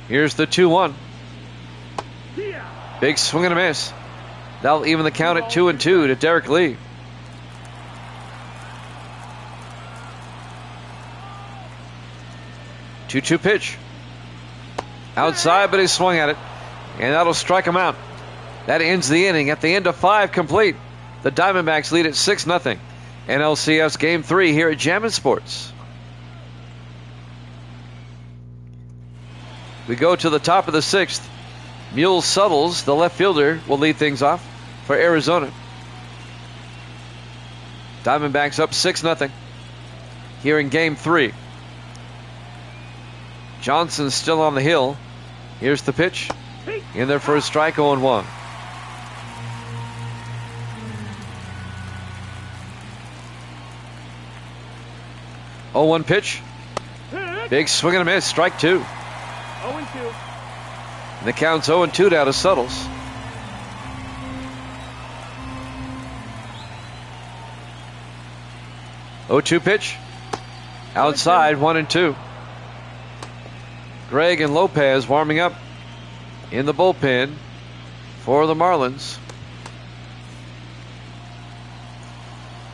Here's the 2-1. Yeah. Big swing and a miss. That'll even the count at 2-2 to Derek Lee. Two pitch. Outside, but he swung at it. And that'll strike him out. That ends the inning. At the end of 5 complete, the Diamondbacks lead at 6-0. NLCS Game 3 here at Jammin' Sports. We go to the top of the 6th. Mule Suttles, the left fielder, will lead things off for Arizona. Diamondbacks up 6-0 here in game 3. Johnson's still on the hill. Here's the pitch. In there for a strike, 0-1. Oh, 1 pitch. Big swing and a miss. Strike 2. 0-2. And the count's 0-2 down to Suttles. 0-2 pitch. Outside, 1-2. Gregg and Lopez warming up in the bullpen for the Marlins.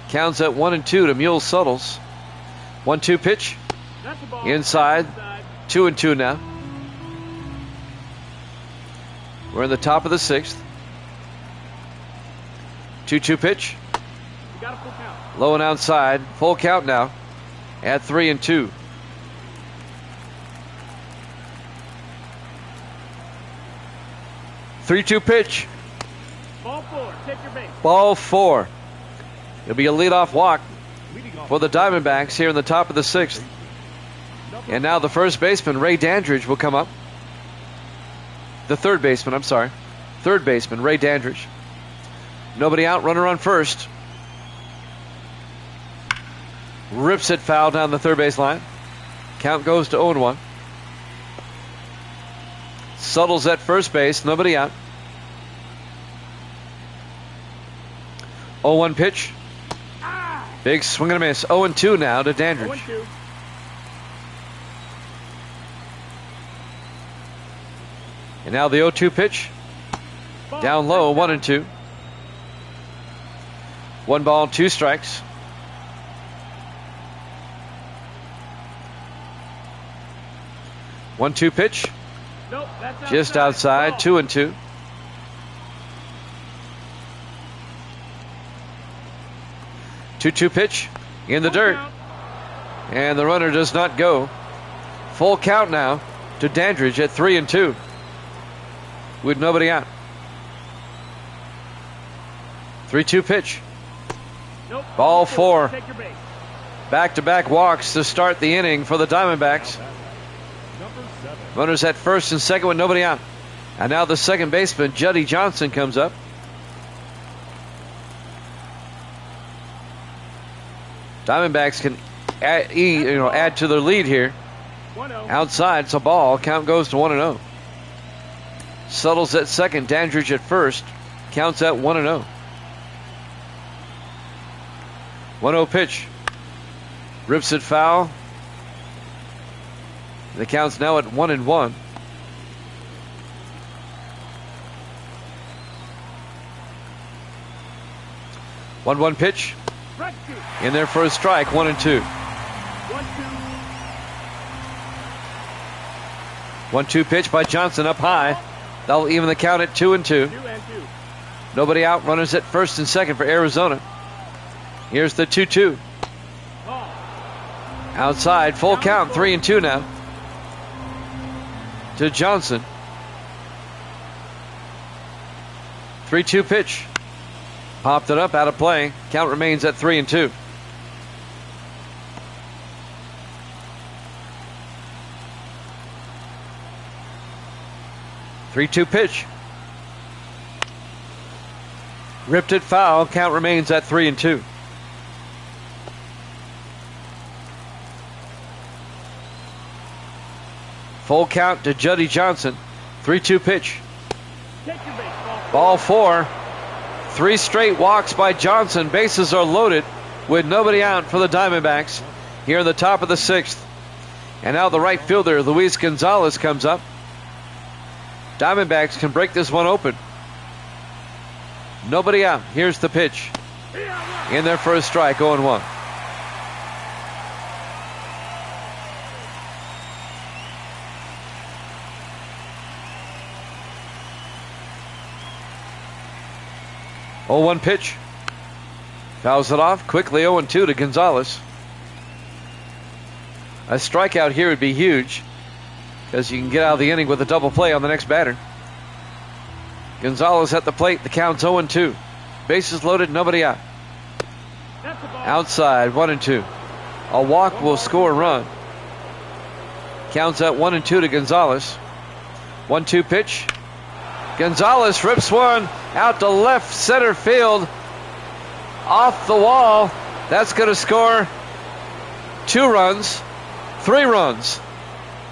Counts at 1-2 to Mule Suttles. 1-2 pitch. That's the ball. Inside. 2-2 now. We're in the top of the 6th. 2-2 pitch. You got a full count. Low and outside. Full count now at 3-2. 3-2 pitch. Ball 4. Take your base. Ball 4. It'll be a leadoff walk for the Diamondbacks here in the top of the 6th. And now the first baseman, Ray Dandridge, will come up. The third baseman, I'm sorry. Third baseman, Ray Dandridge. Nobody out, runner on first. Rips it foul down the third base line. Count goes to 0-1. Suttles at first base, nobody out. 0-1 pitch. Big swing and a miss. 0-2 now to Dandridge. 0-2. And now the 0-2 pitch. Ball. Down low, 1-2. 1 ball, 2 strikes. One-two pitch. Nope, that's Just outside, Ball. 2-2. 2-2 pitch in the Full dirt. count. And the runner does not go. Full count now to Dandridge at 3-2 with nobody out. 3-2 pitch. Nope. Ball 4. Take your base. Back-to-back walks to start the inning for the Diamondbacks. Number 7. Runners at first and second with nobody out. And now the second baseman, Juddy Johnson, comes up. Diamondbacks can add to their lead here. 1-0. Outside, it's a ball. Count goes to 1-0. Suttles at second, Dandridge at first. Counts at 1-0. 1-0 pitch. Rips it foul. The count's now at 1-1. One pitch. Strike 2. In there for a strike. 1-2. 1-2. 1-2 pitch by Johnson up high. That'll even the count at 2-2. 2-2. Nobody out. Runners at first and second for Arizona. Here's the 2-2. Ball. Outside. Full count. 3-2 now to Johnson. 3-2 pitch. Popped it up, out of play. Count remains at 3-2. Three-two pitch. Ripped it foul. Count remains at 3-2. Full count to Juddy Johnson. 3-2 pitch. Take your base. Ball Ball 4. 3 straight walks by Johnson. Bases are loaded with nobody out for the Diamondbacks here in the top of the 6th. And now the right fielder, Luis Gonzalez, comes up. Diamondbacks can break this one open. Nobody out. Here's the pitch. In there for a strike, 0-1. Oh, 1 pitch. Fouls it off. Quickly 0-2 to Gonzalez. A strikeout here would be huge. because you can get out of the inning with a double play on the next batter. Gonzalez at the plate. The count's 0-2. Bases loaded, nobody out. That's the ball. Outside, 1-2. A walk will score a run. Counts at 1-2 to Gonzalez. 1-2 pitch. Gonzalez rips one out to left center field. Off the wall. That's going to score 2 runs, 3 runs.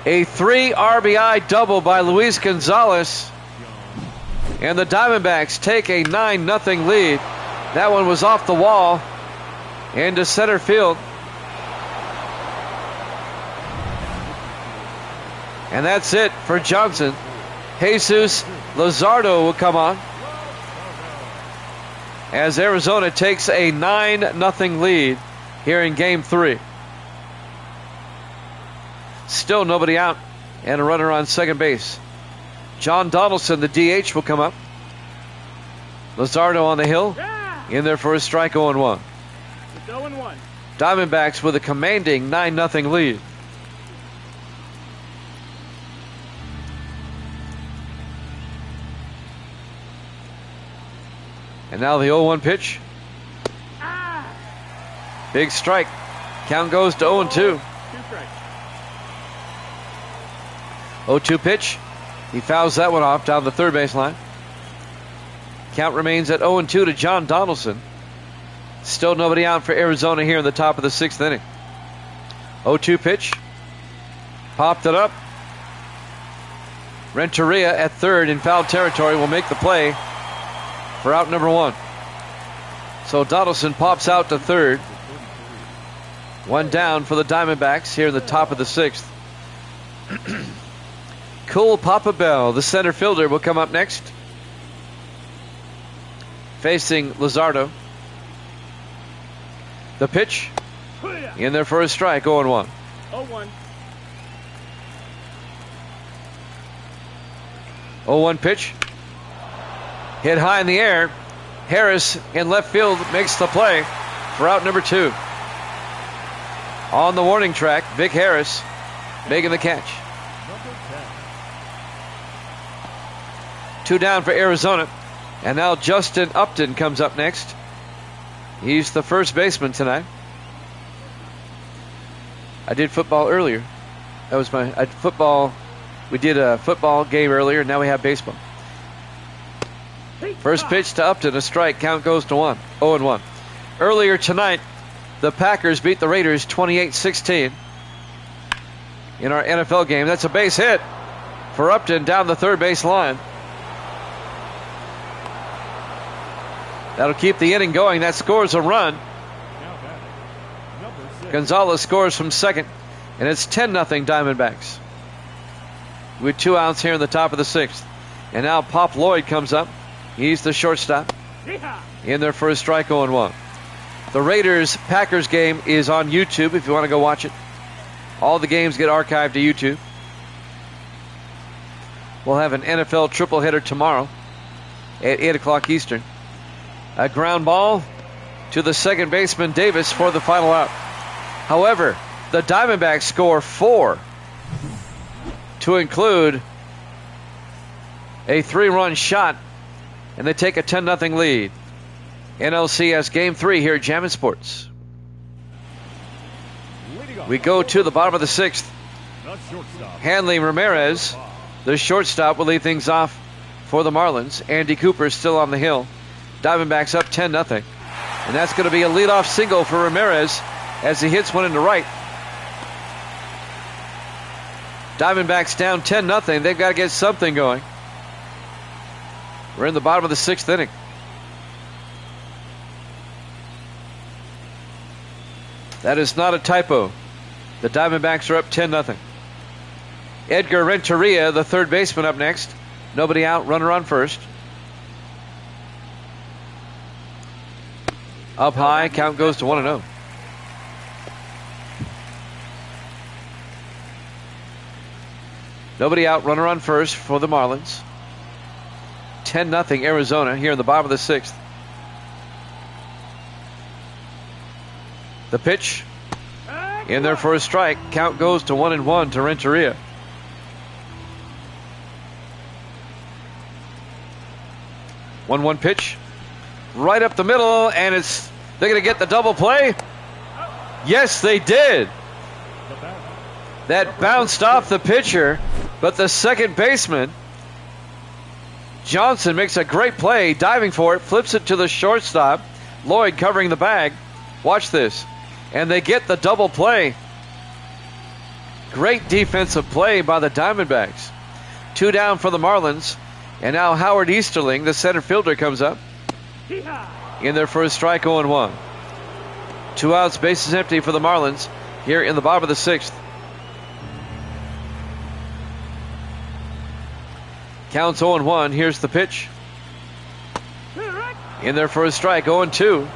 A 3 RBI double by Luis Gonzalez. And the Diamondbacks take a 9-0 lead. That one was off the wall into center field. And that's it for Johnson. Jesus Luzardo will come on as Arizona takes a 9-0 lead here in Game 3. Still nobody out and a runner on second base. John Donaldson, the DH, will come up. Luzardo on the hill. In there for a strike, 0-1. It's 0-1. Diamondbacks with a commanding 9-0 lead. And now the 0-1 pitch. Big strike. Count goes to 0-2. 2 strikes. 0-2 pitch. He fouls that one off down the third base line. Count remains at 0-2 to John Donaldson. Still nobody out for Arizona here in the top of the 6th inning. 0-2 pitch. Popped it up. Renteria at third in foul territory will make the play for out number 1. So Donaldson pops out to third. 1 down for the Diamondbacks here in the top of the 6th. Cole Papa Bell, the center fielder, will come up next. Facing Luzardo. The pitch. In there for a strike, 0-1. 0-1. 0-1 pitch. Hit high in the air. Harris in left field makes the play for out number 2. On the warning track, Vic Harris making the catch. 2 down for Arizona. And now Justin Upton comes up next. He's the first baseman tonight. I did football earlier. That was my football. We did a football game earlier. Now we have baseball. First pitch to Upton, a strike. Count goes to 1. 0-1. Earlier tonight, the Packers beat the Raiders 28-16 in our NFL game. That's a base hit for Upton down the third base line. That'll keep the inning going. That scores a run. Gonzalez scores from second, and it's 10-0 Diamondbacks. With 2 outs here in the top of the 6th. And now Pop Lloyd comes up. He's the shortstop. In there for a strike, 0-1. The Raiders-Packers game is on YouTube if you want to go watch it. All the games get archived to YouTube. We'll have an NFL triple header tomorrow at 8 o'clock Eastern. A ground ball to the second baseman, Davis, for the final out. However, the Diamondbacks score 4 to include a 3-run shot, and they take a 10-0 lead. NLCS Game 3 here at Jammin' Sports. We go to the bottom of the 6th. Hanley Ramirez, the shortstop, will lead things off for the Marlins. Andy Cooper still on the hill. Diamondbacks up 10-0. And that's going to be a leadoff single for Ramirez as he hits one into right. Diamondbacks down 10-0. They've got to get something going. We're in the bottom of the 6th inning. That is not a typo. The Diamondbacks are up 10-0. Edgar Renteria, the third baseman, up next. Nobody out, runner on first. Up high, count goes to 1-0. Nobody out, runner on first for the Marlins. 10-0 Arizona here in the bottom of the 6th. The pitch in there for a strike. Count goes to 1-1 to Renteria. 1-1 pitch. Right up the middle, and they're going to get the double play. Yes, they did. The bat. That bounced off the pitcher, but the second baseman, Johnson, makes a great play, diving for it, flips it to the shortstop. Lloyd covering the bag. Watch this. And they get the double play. Great defensive play by the Diamondbacks. 2 down for the Marlins. And now Howard Easterling, the center fielder, comes up. In their first strike, 0-1. 2 outs, bases empty for the Marlins here in the bottom of the 6th. Counts 0-1. Here's the pitch. In their first strike, 0-2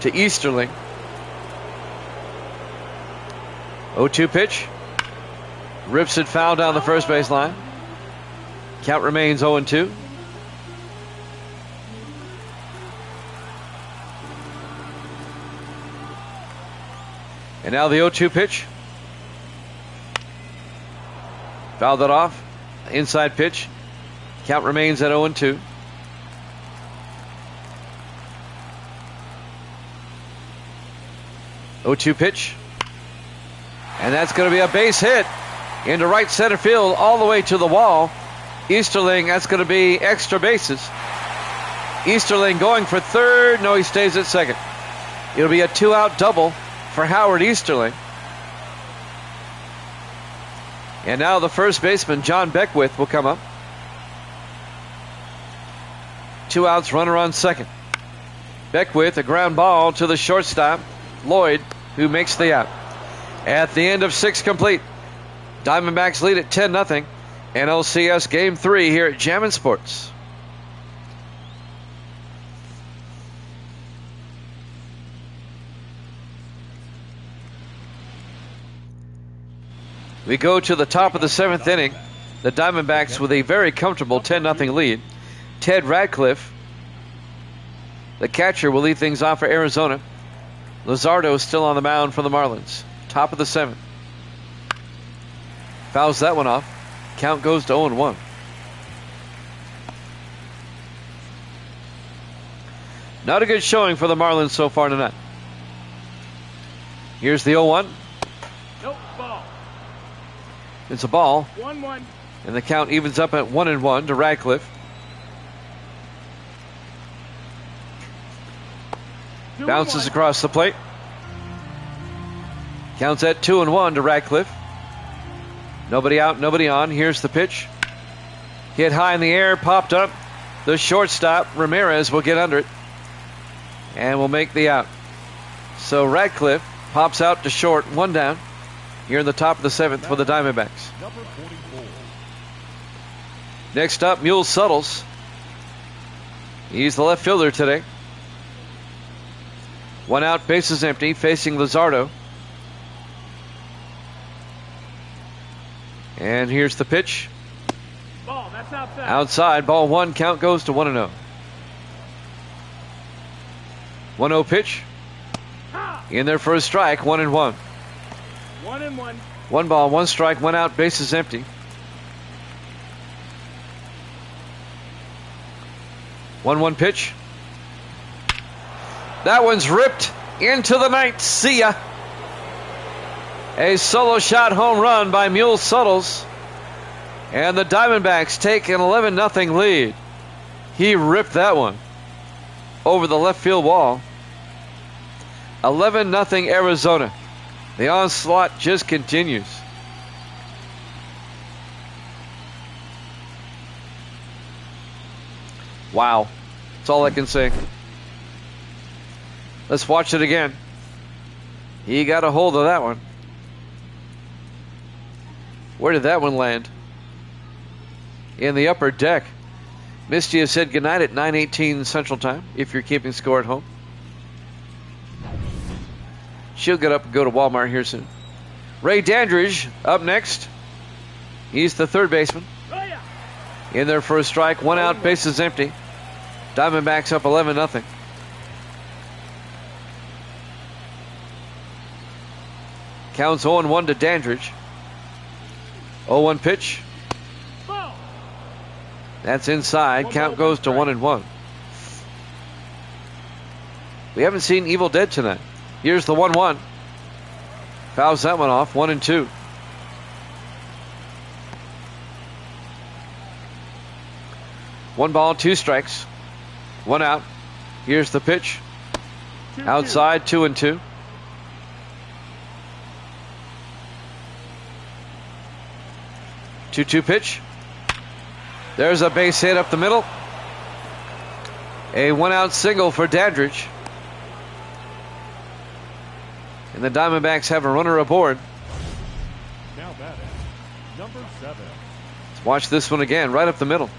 to Easterling. 0-2 pitch. Rips it foul down the first base line. Count remains 0-2. And now the 0-2 pitch. Fouled it off. Inside pitch. Count remains at 0-2. Oh-2 pitch. And that's going to be a base hit into right center field all the way to the wall. Easterling, that's going to be extra bases. Easterling going for third. No, he stays at second. It'll be a 2-out double for Howard Easterling. And now the first baseman, John Beckwith, will come up. 2 outs, runner on second. Beckwith, a ground ball to the shortstop, Lloyd, who makes the out. At the end of 6 complete, Diamondbacks lead at 10-0. NLCS Game 3 here at Jammin' Sports. We go to the top of the 7th inning. The Diamondbacks with a very comfortable 10-0 lead. Ted Radcliffe, the catcher, will lead things off for Arizona. Luzardo is still on the mound for the Marlins. Top of the 7th. Fouls that one off. Count goes to 0-1. Not a good showing for the Marlins so far tonight. Here's the 0-1. Nope, ball. It's a ball. 1-1. And the count evens up at 1-1 to Radcliffe. Bounces across the plate. Counts at 2-1 to Radcliffe. Nobody out, nobody on. Here's the pitch. Hit high in the air, popped up. The shortstop, Ramirez, will get under it and will make the out. So Radcliffe pops out to short, 1 down here in the top of the 7th for the Diamondbacks. Number 44. Next up, Mule Suttles. He's the left fielder today. 1 out, bases empty, facing Luzardo. And here's the pitch. Ball, that's outside. Outside, ball 1, count goes to 1-0. 1-0 pitch. In there for a strike, 1-1. 1-1. 1 ball, 1 strike, 1 out, bases empty. 1-1 pitch. That one's ripped into the night. See ya. A solo shot home run by Mule Suttles. And the Diamondbacks take an 11-0 lead. He ripped that one over the left field wall. 11-0 Arizona. The onslaught just continues. Wow. That's all I can say. Let's watch it again. He got a hold of that one. Where did that one land? In the upper deck. Misty has said goodnight at 9:18 Central Time, if you're keeping score at home. She'll get up and go to Walmart here soon. Ray Dandridge up next. He's the third baseman. In there for a strike, 1 out, bases empty. Diamondbacks up 11-0. Counts 0-1 to Dandridge. 0-1 pitch. That's inside. Count goes to 1-1. We haven't seen Evil Dead tonight. Here's the 1-1. Fouls that one off. 1-2. One ball, 2 strikes. 1 out. Here's the pitch. Outside, 2-2. Two pitch. There's a base hit up the middle. A 1-out single for Dandridge. And the Diamondbacks have a runner aboard. Now batting, number 7. Let's watch this one again, right up the middle.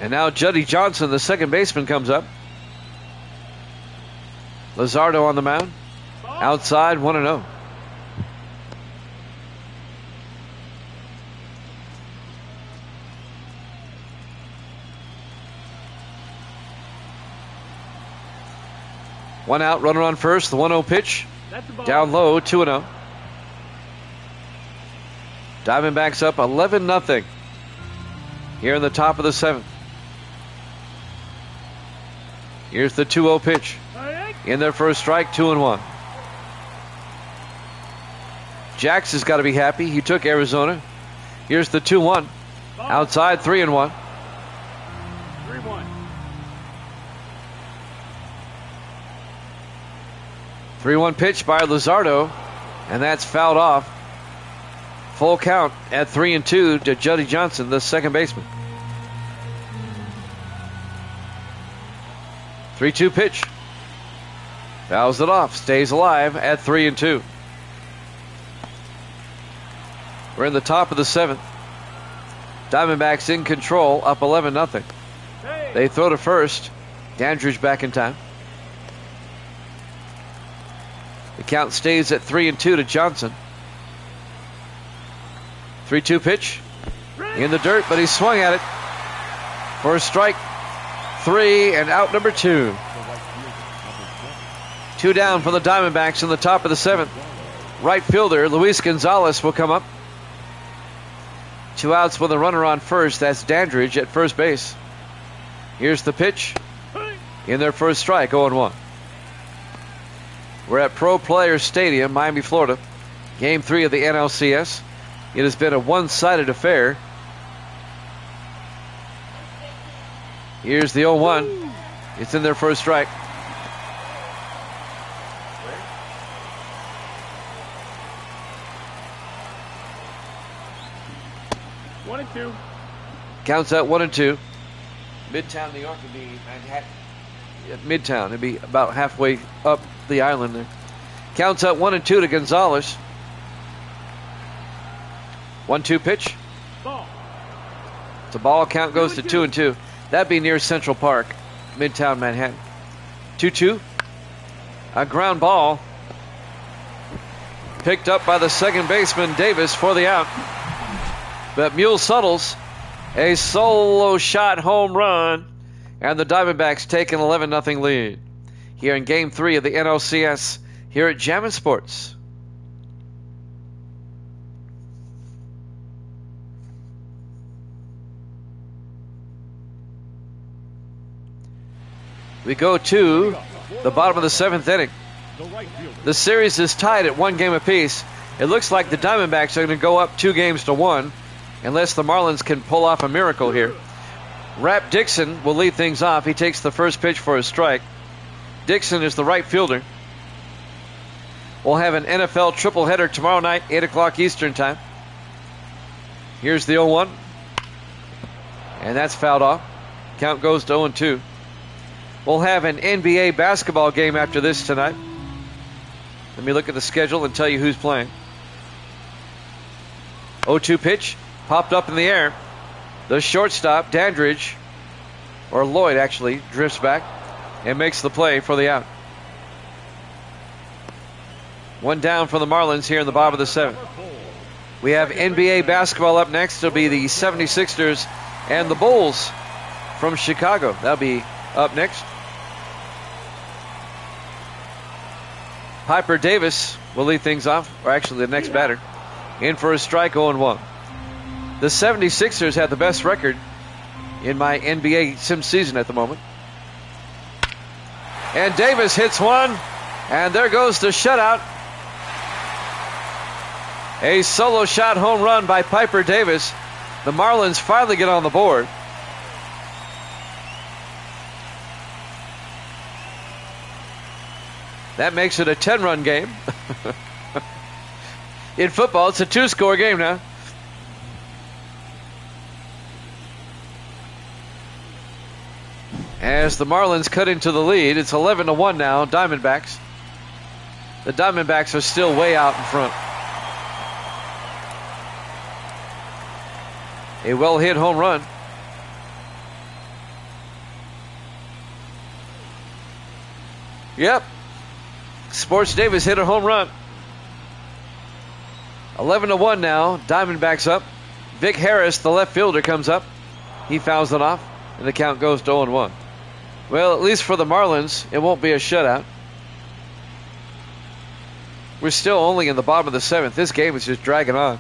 And now Juddy Johnson, the second baseman, comes up. Luzardo on the mound. Outside, 1-0. One out, runner on first. The 1-0 pitch. Down low, 2-0. Diamondbacks up 11-0 here in the top of the 7th. Here's the 2-0 pitch. In their first strike, 2-1. Jax has got to be happy. He took Arizona. Here's the 2-1. Outside, 3-1. 3-1. 3-1 pitch by Luzardo, and that's fouled off. Full count at 3-2 to Juddy Johnson, the second baseman. 3-2 pitch. Fouls it off. Stays alive at 3-2. We're in the top of the 7th. Diamondbacks in control, up 11-0. They throw to first. Dandridge back in time. The count stays at 3-2 to Johnson. 3-2 pitch. In the dirt, but he swung at it for a strike. 3 and out number 2. 2 down for the Diamondbacks in the top of the 7th. Right fielder Luis Gonzalez will come up. 2 outs with a runner on first. That's Dandridge at first base. Here's the pitch. In their first strike, 0-1. We're at Pro Players Stadium, Miami, Florida. Game 3 of the NLCS. It has been a one-sided affair. Here's the 0-1. It's in their first strike. One and two. Counts out 1-2. Midtown New York would be Manhattan. Midtown, it'd be about halfway up the island there. Counts out 1-2 to Gonzalez. 1-2 pitch. Ball. It's a ball. Count goes to 2-2. That'd be near Central Park, Midtown Manhattan. 2-2. A ground ball. Picked up by the second baseman Davis for the out. But Mule Suttles, a solo shot home run. And the Diamondbacks take an 11-0 lead here in Game 3 of the NLCS here at Jammin' Sports. We go to the bottom of the 7th inning. The series is tied at 1 game apiece. It looks like the Diamondbacks are going to go up 2-1 unless the Marlins can pull off a miracle here. Rap Dixon will lead things off. He takes the first pitch for a strike. Dixon is the right fielder. We'll have an NFL tripleheader tomorrow night, 8 o'clock Eastern time. Here's the 0-1. And that's fouled off. Count goes to 0-2. We'll have an NBA basketball game after this tonight. Let me look at the schedule and tell you who's playing. 0-2 pitch. Popped up in the air. The shortstop, Dandridge, or Lloyd actually, drifts back and makes the play for the out. 1 down for the Marlins here in the bottom of the 7th. We have NBA basketball up next. It'll be the 76ers and the Bulls from Chicago. That'll be up next. Piper Davis will lead things off, or actually the next batter. in for a strike, 0-1. The 76ers have the best record in my NBA sim season at the moment. And Davis hits one, and there goes the shutout. A solo shot home run by Piper Davis. The Marlins finally get on the board. That makes it a 10-run game. In football, it's a 2-score game now. As the Marlins cut into the lead, it's 11-1 now, Diamondbacks. The Diamondbacks are still way out in front. A well-hit home run. Yep. Sports Davis hit a home run. 11-1 now. Diamondbacks up. Vic Harris, the left fielder, comes up. He fouls it off, and the count goes to 0-1. Well, at least for the Marlins, it won't be a shutout. We're still only in the bottom of the 7th. This game is just dragging on.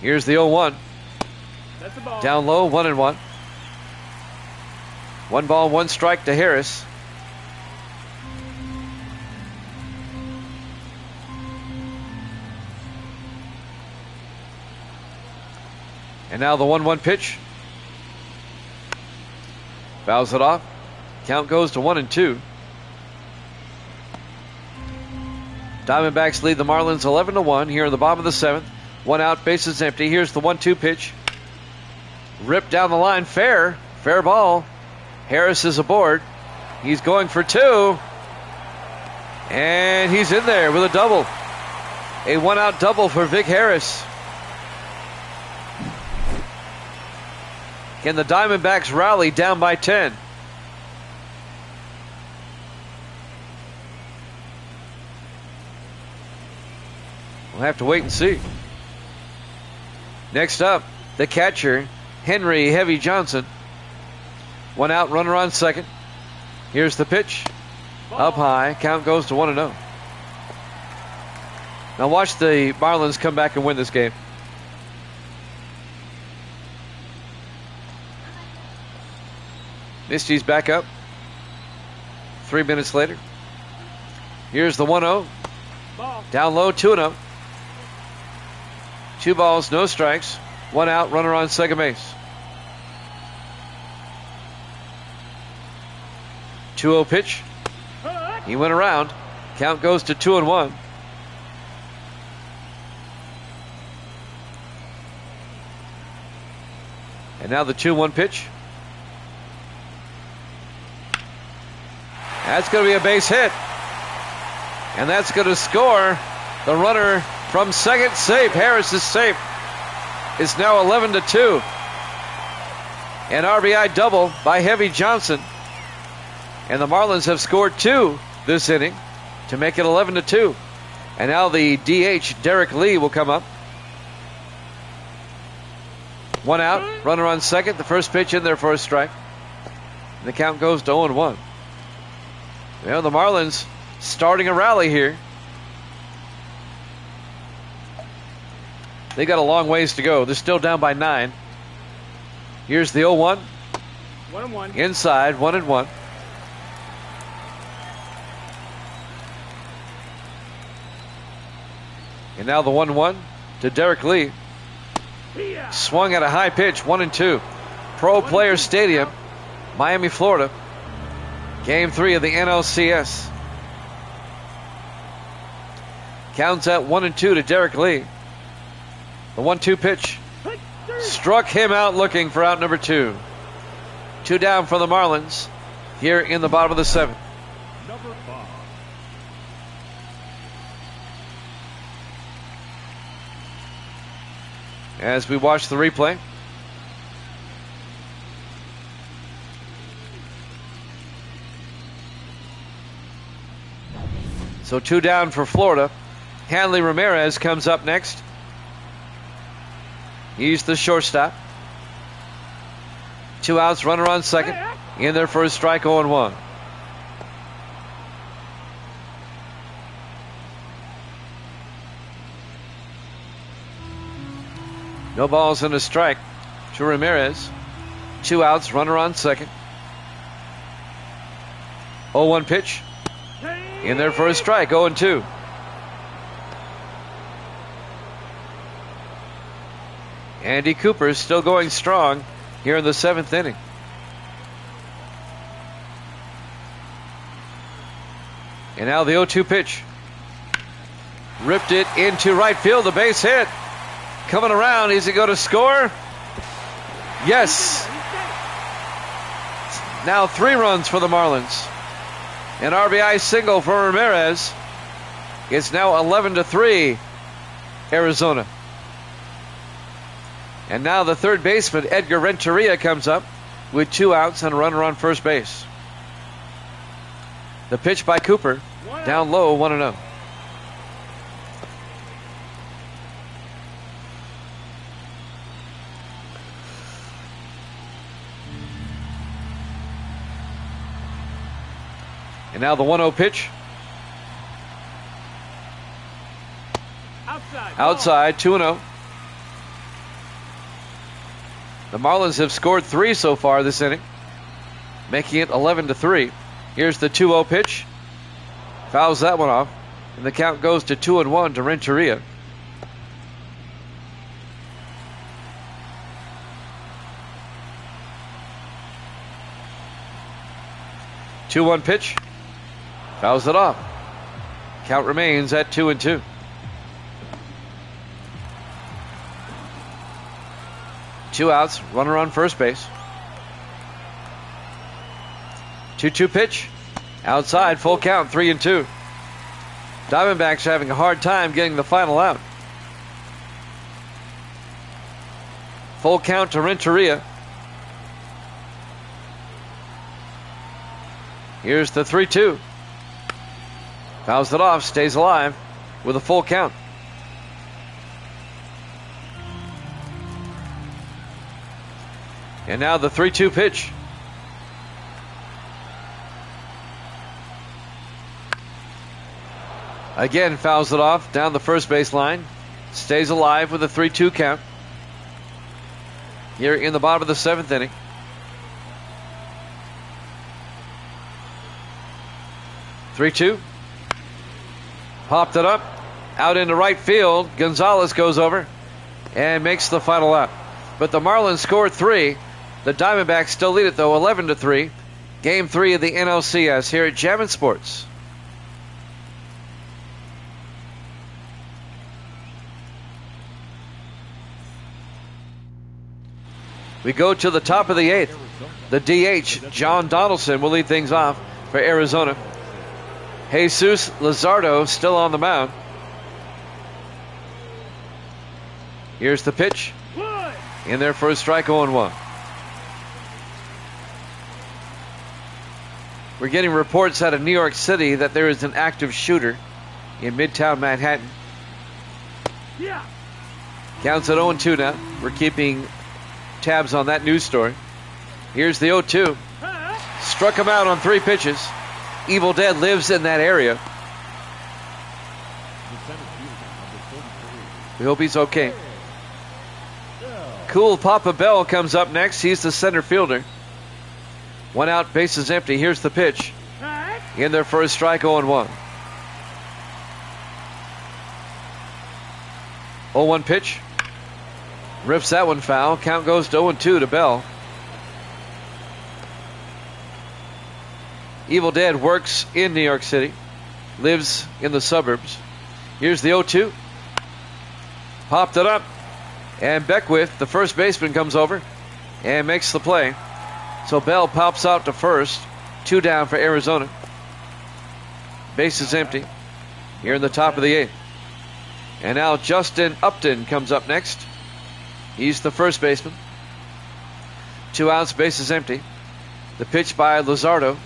Here's the 0-1. That's the ball. Down low, 1-1. 1 ball, 1 strike to Harris. And now the 1-1 pitch. Fouls it off. Count goes to 1-2. Diamondbacks lead the Marlins 11-1 here in the bottom of the 7th. 1 out, bases empty. Here's the 1-2 pitch. Ripped down the line, fair ball. Harris is aboard. He's going for 2. And he's in there with a double. A 1-out double for Vic Harris. Can the Diamondbacks rally down by 10? We'll have to wait and see. Next up, the catcher, Henry Heavy Johnson. 1 out, runner on second. Here's the pitch. Up high. Count goes to 1-0. Now watch the Marlins come back and win this game. Misty's back up. 3 minutes later. Here's the 1-0. Down low, 2-0. 2 balls, no strikes. 1 out, runner on second base. 2-0 pitch. He went around. Count goes to 2-1. And now the 2-1 pitch. That's going to be a base hit. And that's going to score. The runner from second safe. Harris is safe. It's now 11-2. An RBI double by Heavy Johnson. And the Marlins have scored 2 this inning to make it 11-2. And now the DH, Derek Lee, will come up. 1 out, runner on second. The first pitch in there for a strike. And the count goes to 0-1. Well, the Marlins starting a rally here. They got a long ways to go. They're still down by 9. Here's the 0-1. 1-1. Inside, 1-1. And now the 1-1 to Derek Lee. Swung at a high pitch, 1-2. Pro Players Stadium, Miami, Florida. Game 3 of the NLCS. Counts at 1-2 to Derek Lee. The 1-2 pitch. Struck him out looking for out number 2. 2 down for the Marlins here in the bottom of the 7th. Number 5. As we watch the replay. So 2 down for Florida. Hanley Ramirez comes up next. He's the shortstop. 2 outs, runner on second. In there for a strike, 0-1. No balls and a strike to Ramirez. 2 outs, runner on second. 0-1 pitch. In there for a strike, 0-2. Andy Cooper is still going strong here in the 7th inning. And now the 0-2 pitch. Ripped it into right field, the base hit. Coming around, is he going to score? Yes. Now 3 runs for the Marlins. An RBI single for Ramirez. It's now 11-3, Arizona. And now the third baseman, Edgar Renteria, comes up with 2 outs and a runner on first base. The pitch by Cooper, down low, 1-0. And now the 1-0 pitch. Outside, 2-0. The Marlins have scored 3 so far this inning, making it 11-3. Here's the 2-0 pitch. Fouls that one off. And the count goes to 2-1 to Renteria. Two-one pitch. Fouls it off. Count remains at 2-2. Two outs, runner on first base. 2-2 pitch. Outside, full count, 3-2. Diamondbacks are having a hard time getting the final out. Full count to Renteria. Here's the 3-2. Fouls it off, stays alive with a full count. And now the 3-2 pitch. Again, fouls it off down the first base line. Stays alive with a 3-2 count. Here in the bottom of the 7th inning. Three-two. Popped it up. Out into right field. Gonzalez goes over and makes the final out. But the Marlins scored 3. The Diamondbacks still lead it, though, 11-3. Game 3 of the NLCS here at Jammin' Sports. We go to the top of the 8th. The DH, John Donaldson, will lead things off for Arizona. Jesus Luzardo still on the mound. Here's the pitch. In there for a strike, 0-1. We're getting reports out of New York City that there is an active shooter in Midtown Manhattan. Counts at 0-2 now. We're keeping tabs on that news story. Here's the 0-2. Struck him out on 3 pitches. Evil Dead lives in that area. We hope he's okay. Cool Papa Bell comes up next. He's the center fielder. 1 out, bases empty. Here's the pitch. In there for a strike, 0-1. 0-1 pitch. Rips that one foul. Count goes to 0-2 to Bell. Evil Dead works in New York City. Lives in the suburbs. Here's the 0-2. Popped it up. And Beckwith, the first baseman, comes over and makes the play. So Bell pops out to first. 2 down for Arizona. Base is empty here in the top of the 8th. And now Justin Upton comes up next. He's the first baseman. 2 outs, base is empty. The pitch by Luzardo.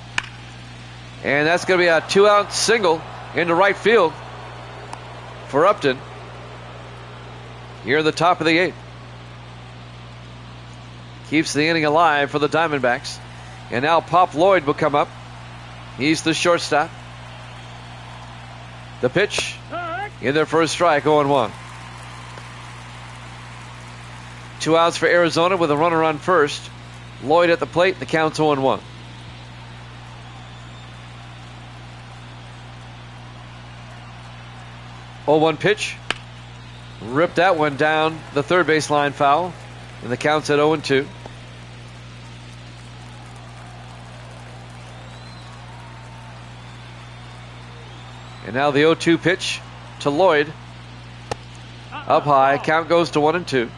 And that's going to be a 2-out single into right field for Upton here in the top of the 8th. Keeps the inning alive for the Diamondbacks. And now Pop Lloyd will come up. He's the shortstop. The pitch in there for a strike, 0-1. 2 outs for Arizona with a runner on first. Lloyd at the plate. The count's 0-1. Oh, 1 pitch. Ripped that one down the third base line foul. And the count's at 0-2. And now the 0-2 pitch to Lloyd. Up high. Count goes to 1-2.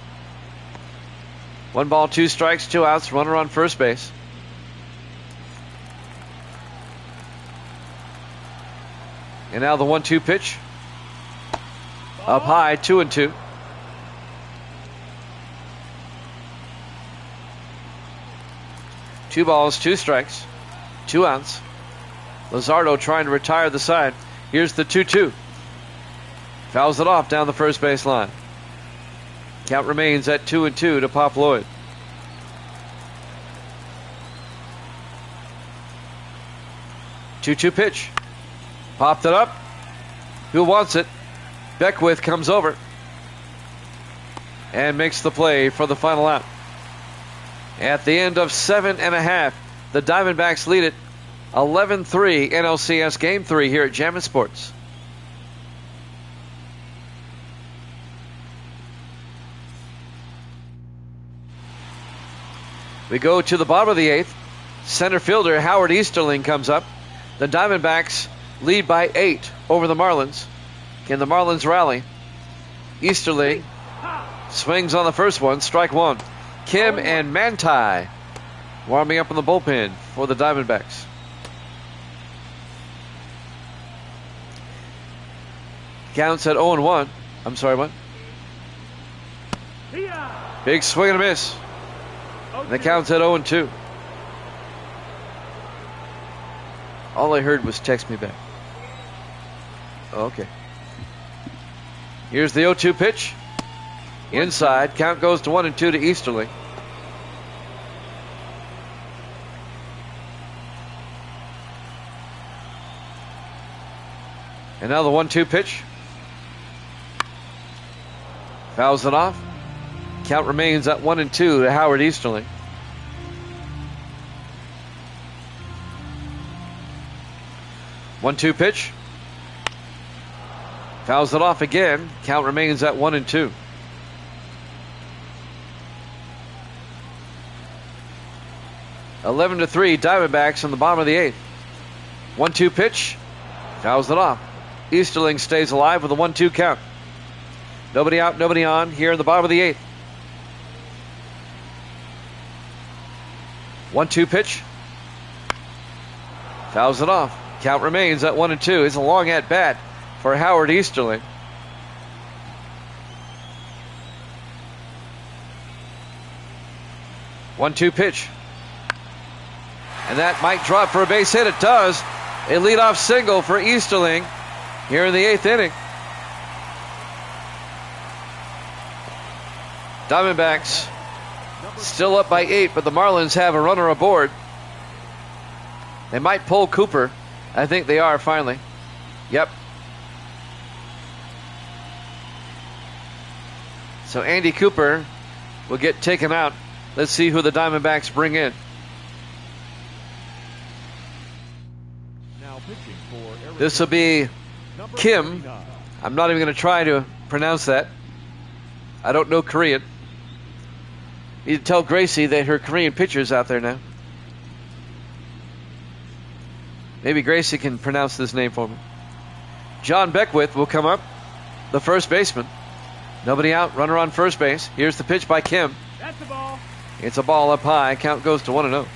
1 ball, 2 strikes, 2 outs. Runner on first base. And now the 1-2 pitch. Up high, 2-2. Two balls, 2 strikes, 2 outs. Luzardo trying to retire the side. Here's the 2-2. Fouls it off down the first base line. Count remains at 2-2 to Pop Lloyd. Two-two pitch. Popped it up. Who wants it? Beckwith comes over and makes the play for the final out. At the end of 7.5, the Diamondbacks lead it 11-3 NLCS Game 3 here at Jammin' Sports. We go to the bottom of the 8th. Center fielder Howard Easterling comes up. The Diamondbacks lead by 8 over the Marlins. Can the Marlins rally? Easterling swings on the first one, strike 1. Kim and Manti warming up in the bullpen for the Diamondbacks. Counts at 0-1. I'm sorry, what? Big swing and a miss. And the count's at 0-2. All I heard was text me back. Okay. Here's the 0-2 pitch. Inside. Count goes to 1-2 to Easterling. And now the 1-2 pitch. Fouls it off. Count remains at 1-2 to Howard Easterling. One-two pitch. Fouls it off again. Count remains at 1-2. (11-3) Diamondbacks in the bottom of the 8th. 1-2 pitch. Fouls it off. Easterling stays alive with a 1-2 count. Nobody out, nobody on here in the bottom of the 8th. 1-2 pitch. Fouls it off. Count remains at 1-2. It's a long at bat for Howard Easterling. One-two pitch. And that might drop for a base hit. It does. A leadoff single for Easterling here in the 8th inning. Diamondbacks still up by 8, but the Marlins have a runner aboard. They might pull Cooper. I think they are finally. Yep. So Andy Cooper will get taken out. Let's see who the Diamondbacks bring in. Now pitching for Arizona, This will be number Kim. 39. I'm not even going to try to pronounce that. I don't know Korean. You need to tell Gracie that her Korean pitcher's out there now. Maybe Gracie can pronounce this name for me. John Beckwith will come up, the first baseman. Nobody out, runner on first base. Here's the pitch by Kim. That's the ball. It's a ball up high. Count goes to 1-0.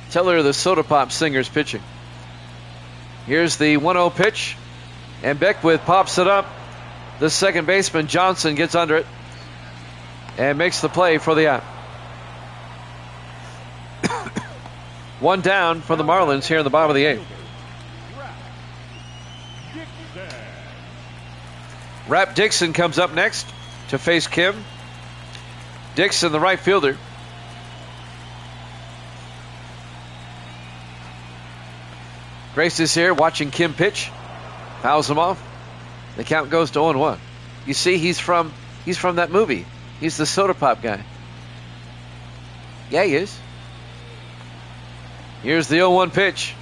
Tell her the Soda Pop Singer's pitching. Here's the 1-0 pitch. And Beckwith pops it up. The second baseman, Johnson, gets under it and makes the play for the out. One down for the Marlins here in the bottom of the 8th. Rap Dixon comes up next to face Kim. Dixon, the right fielder. Grace is here watching Kim pitch. Fouls him off. The count goes to 0-1. You see, he's from that movie. He's the soda pop guy. Yeah, he is. Here's the 0-1 pitch.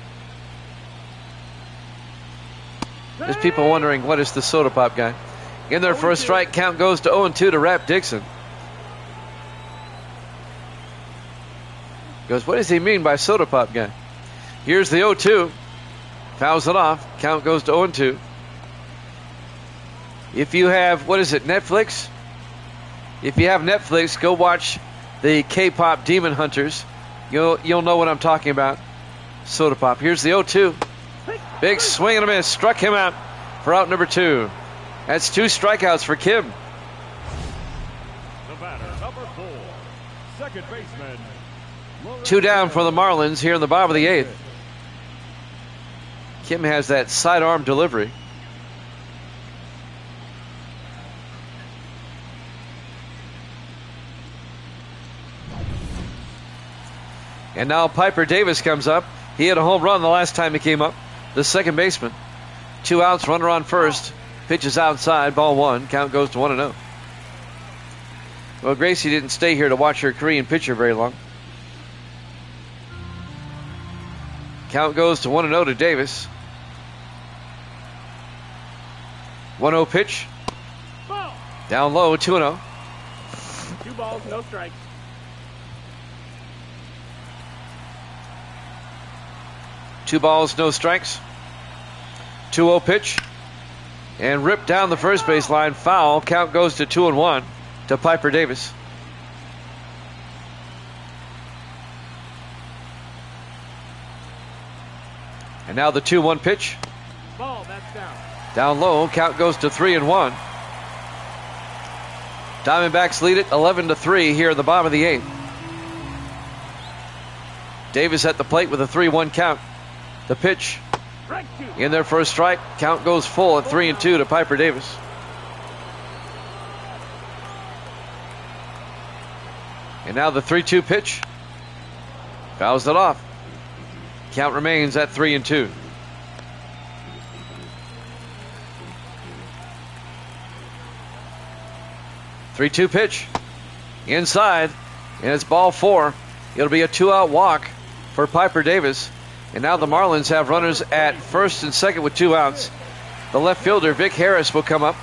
There's people wondering, what is the soda pop guy? In there for a strike. Count goes to 0-2 to Rap Dixon. Goes, what does he mean by soda pop guy? Here's the 0-2. Fouls it off. Count goes to 0-2. If you have, what is it, Netflix? If you have Netflix, go watch the K-pop Demon Hunters. You'll know what I'm talking about. Soda pop. Here's the 0-2. Big swing and a miss. Struck him out for out number 2. That's 2 strikeouts for Kim. The batter, number 4, second baseman. 2 down for the Marlins here in the bottom of the 8th. Kim has that sidearm delivery. And now Piper Davis comes up. He had a home run the last time he came up. The second baseman. 2 outs, runner on first. Pitches outside, ball 1. Count goes to 1-0. Well, Gracie didn't stay here to watch her Korean pitcher very long. Count goes to 1-0 to Davis. 1-0 pitch. Ball. Down low, 2-0. 2 balls, no strikes. 2 balls, no strikes. 2-0 pitch. And ripped down the first base line. Foul. Count goes to 2-1 to Piper Davis. And now the 2-1 pitch. Ball, that's down. Down low. Count goes to 3-1. Diamondbacks lead it 11-3 here in the bottom of the 8th. Davis at the plate with a 3-1 count. The pitch. In there for a strike. Count goes full at 3-2 to Piper Davis. And now the 3-2 pitch. Fouls it off. Count remains at 3-2. Three-two pitch. Inside. And it's ball 4. It'll be a 2-out walk for Piper Davis. And now the Marlins have runners at first and second with 2 outs. The left fielder, Vic Harris, will come up.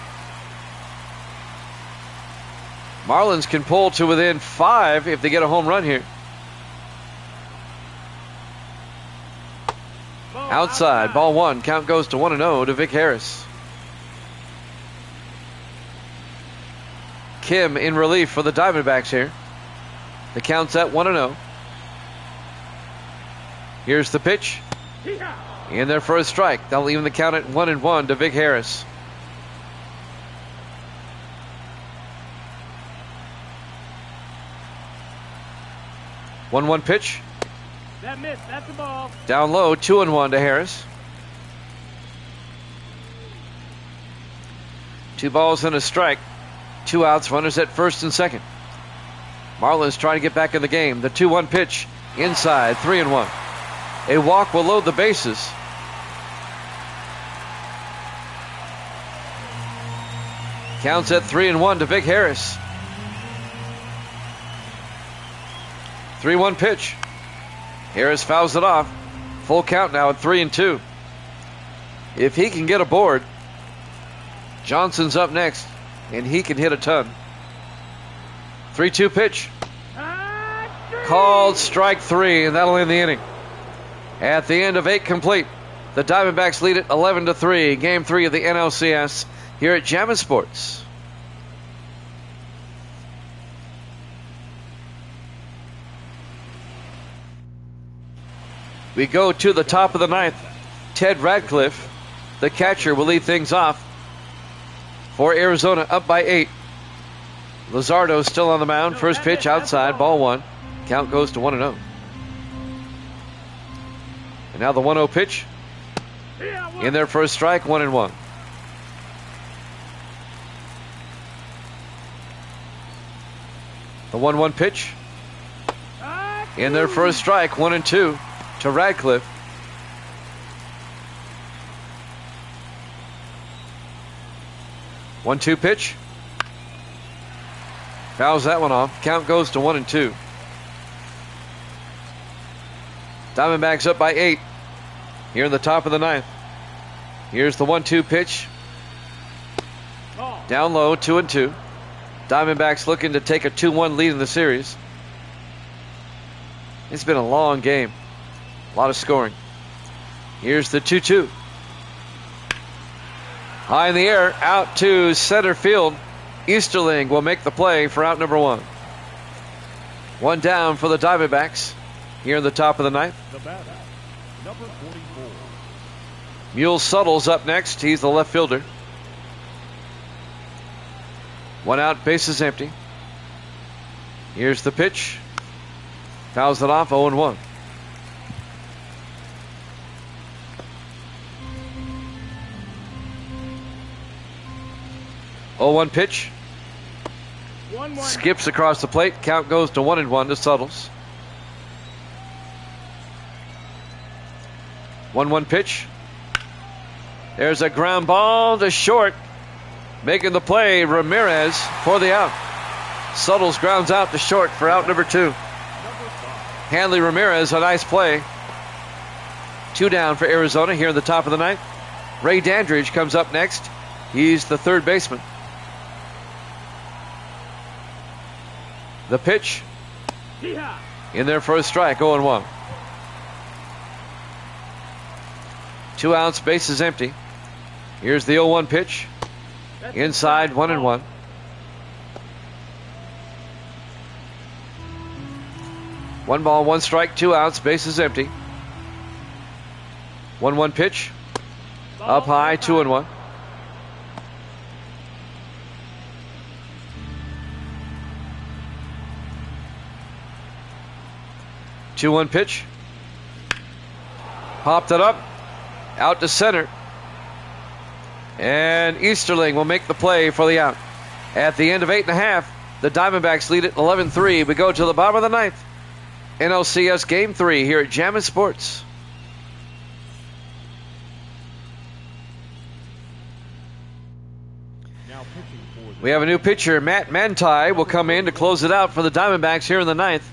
Marlins can pull to within 5 if they get a home run here. Outside, ball 1. Count goes to 1-0 to Vic Harris. Kim in relief for the Diamondbacks here. The count's at 1-0. Here's the pitch. In there for a strike. That'll even the count at 1-1 to Vic Harris. One pitch. That missed. That's a ball. Down low, 2-1 to Harris. 2 balls and a strike. 2 outs, runners at first and second. Marlins trying to get back in the game. The 2-1 pitch. Inside, 3-1. A walk will load the bases. Counts at 3-1 to Vic Harris. 3-1 pitch. Harris fouls it off. Full count now at 3-2. If he can get aboard, Johnson's up next, and he can hit a ton. 3-2 pitch. Called strike 3, and that'll end the inning. At the end of 8 complete, the Diamondbacks lead it 11-3. Game 3 of the NLCS here at Jammin' Sports. We go to the top of the 9th. Ted Radcliffe, the catcher, will lead things off for Arizona, up by 8. Luzardo still on the mound. First pitch outside, ball 1. Count goes to 1-0. And now the 1-0 pitch. In there for a strike, 1-1. The 1-1 pitch. In there for a strike, 1-2 to Radcliffe. 1-2 pitch. Fouls that one off. Count goes to 1-2. Diamondbacks up by 8 here in the top of the ninth. Here's the 1-2 pitch. Down low, 2-2. Diamondbacks looking to take a 2-1 lead in the series. It's been a long game. A lot of scoring. Here's the 2-2. High in the air, out to center field. Easterling will make the play for out number 1. 1 down for the Diamondbacks here in the top of the ninth. The batter, number 44. Mule Suttle's up next. He's the left fielder. 1 out, bases empty. Here's the pitch. Fouls it off, 0-1. Oh, 1 pitch. 1-1. Skips across the plate. Count goes to 1-1 to Suttles. 1-1 pitch. There's a ground ball to short. Making the play, Ramirez for the out. Suttles grounds out to short for out number 2. Hanley Ramirez, a nice play. 2 down for Arizona here in the top of the ninth. Ray Dandridge comes up next. He's the third baseman. The pitch. Yeehaw. In there for a strike, 0-1. 2 outs, bases empty. Here's the 0-1 pitch. That's Inside, the 1-1. 1 ball, 1 strike, 2 outs, bases empty. 1-1 pitch. ball. Up high, 2-1. 2-1 pitch. Popped it up. Out to center. And Easterling will make the play for the out. At the end of 8.5, the Diamondbacks lead it 11-3. We go to the bottom of the ninth. NLCS Game 3 here at Jammin' Sports. Now pitching for the We have a new pitcher. Matt Manti will come in to close it out for the Diamondbacks here in the ninth.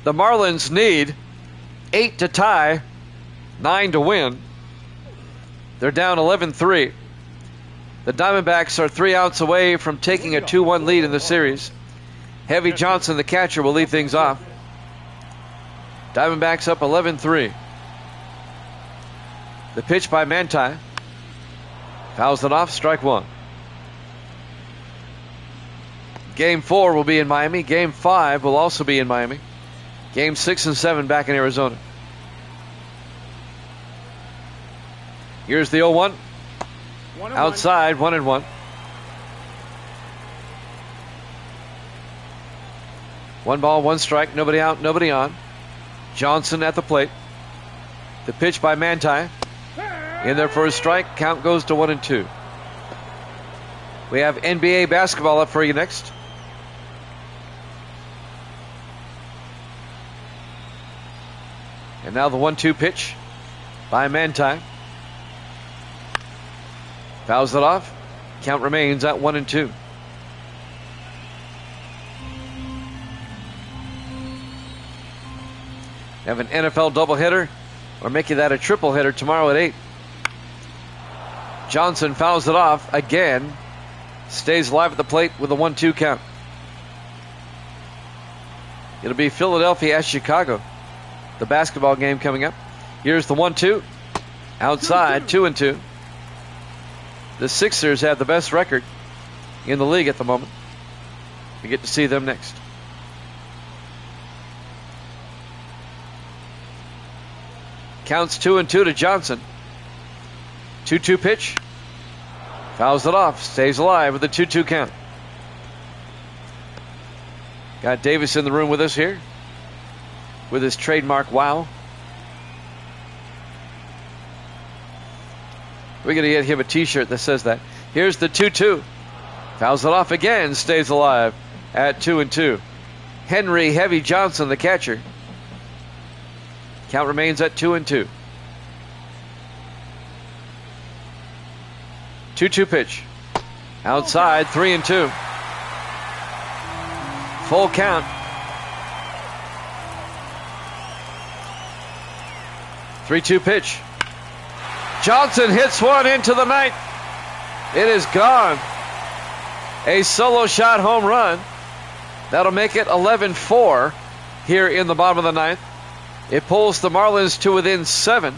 The Marlins need 8 to tie, 9 to win. They're down 11-3. The Diamondbacks are 3 outs away from taking a 2-1 lead in the series. Heavy Johnson, the catcher, will lead things off. Diamondbacks up 11-3. The pitch by Manti. Fouls it off, strike 1. Game 4 will be in Miami. Game 5 will also be in Miami. Game 6 and 7 back in Arizona. Here's the 0-1. 1-1. Outside, 1-1. 1 ball, 1 strike, nobody out, nobody on. Johnson at the plate. The pitch by Manti. In there for a strike. Count goes to 1-2. We have NBA basketball up for you next. And now the 1-2 pitch by Manti. Fouls it off. Count remains at 1-2. Have an NFL doubleheader, or making that a triple header tomorrow at 8. Johnson fouls it off again. Stays alive at the plate with a 1-2 count. It'll be Philadelphia at Chicago. The basketball game coming up. Here's the 1-2. Outside, 2-2. The Sixers have the best record in the league at the moment. We get to see them next. Counts 2-2 to Johnson. 2-2 pitch. Fouls it off. Stays alive with a 2-2 count. Got Davis in the room with us here with his trademark wow. We're going to get him a t-shirt that says that. Here's the 2-2. Fouls it off again. Stays alive at 2-2. Henry Heavy Johnson, the catcher. Count remains at 2-2. 2-2 pitch. Outside, 3-2. Full count. 3-2 pitch. Johnson hits one into the ninth. It is gone. A solo shot home run. That'll make it 11-4 here in the bottom of the ninth. It pulls the Marlins to within 7.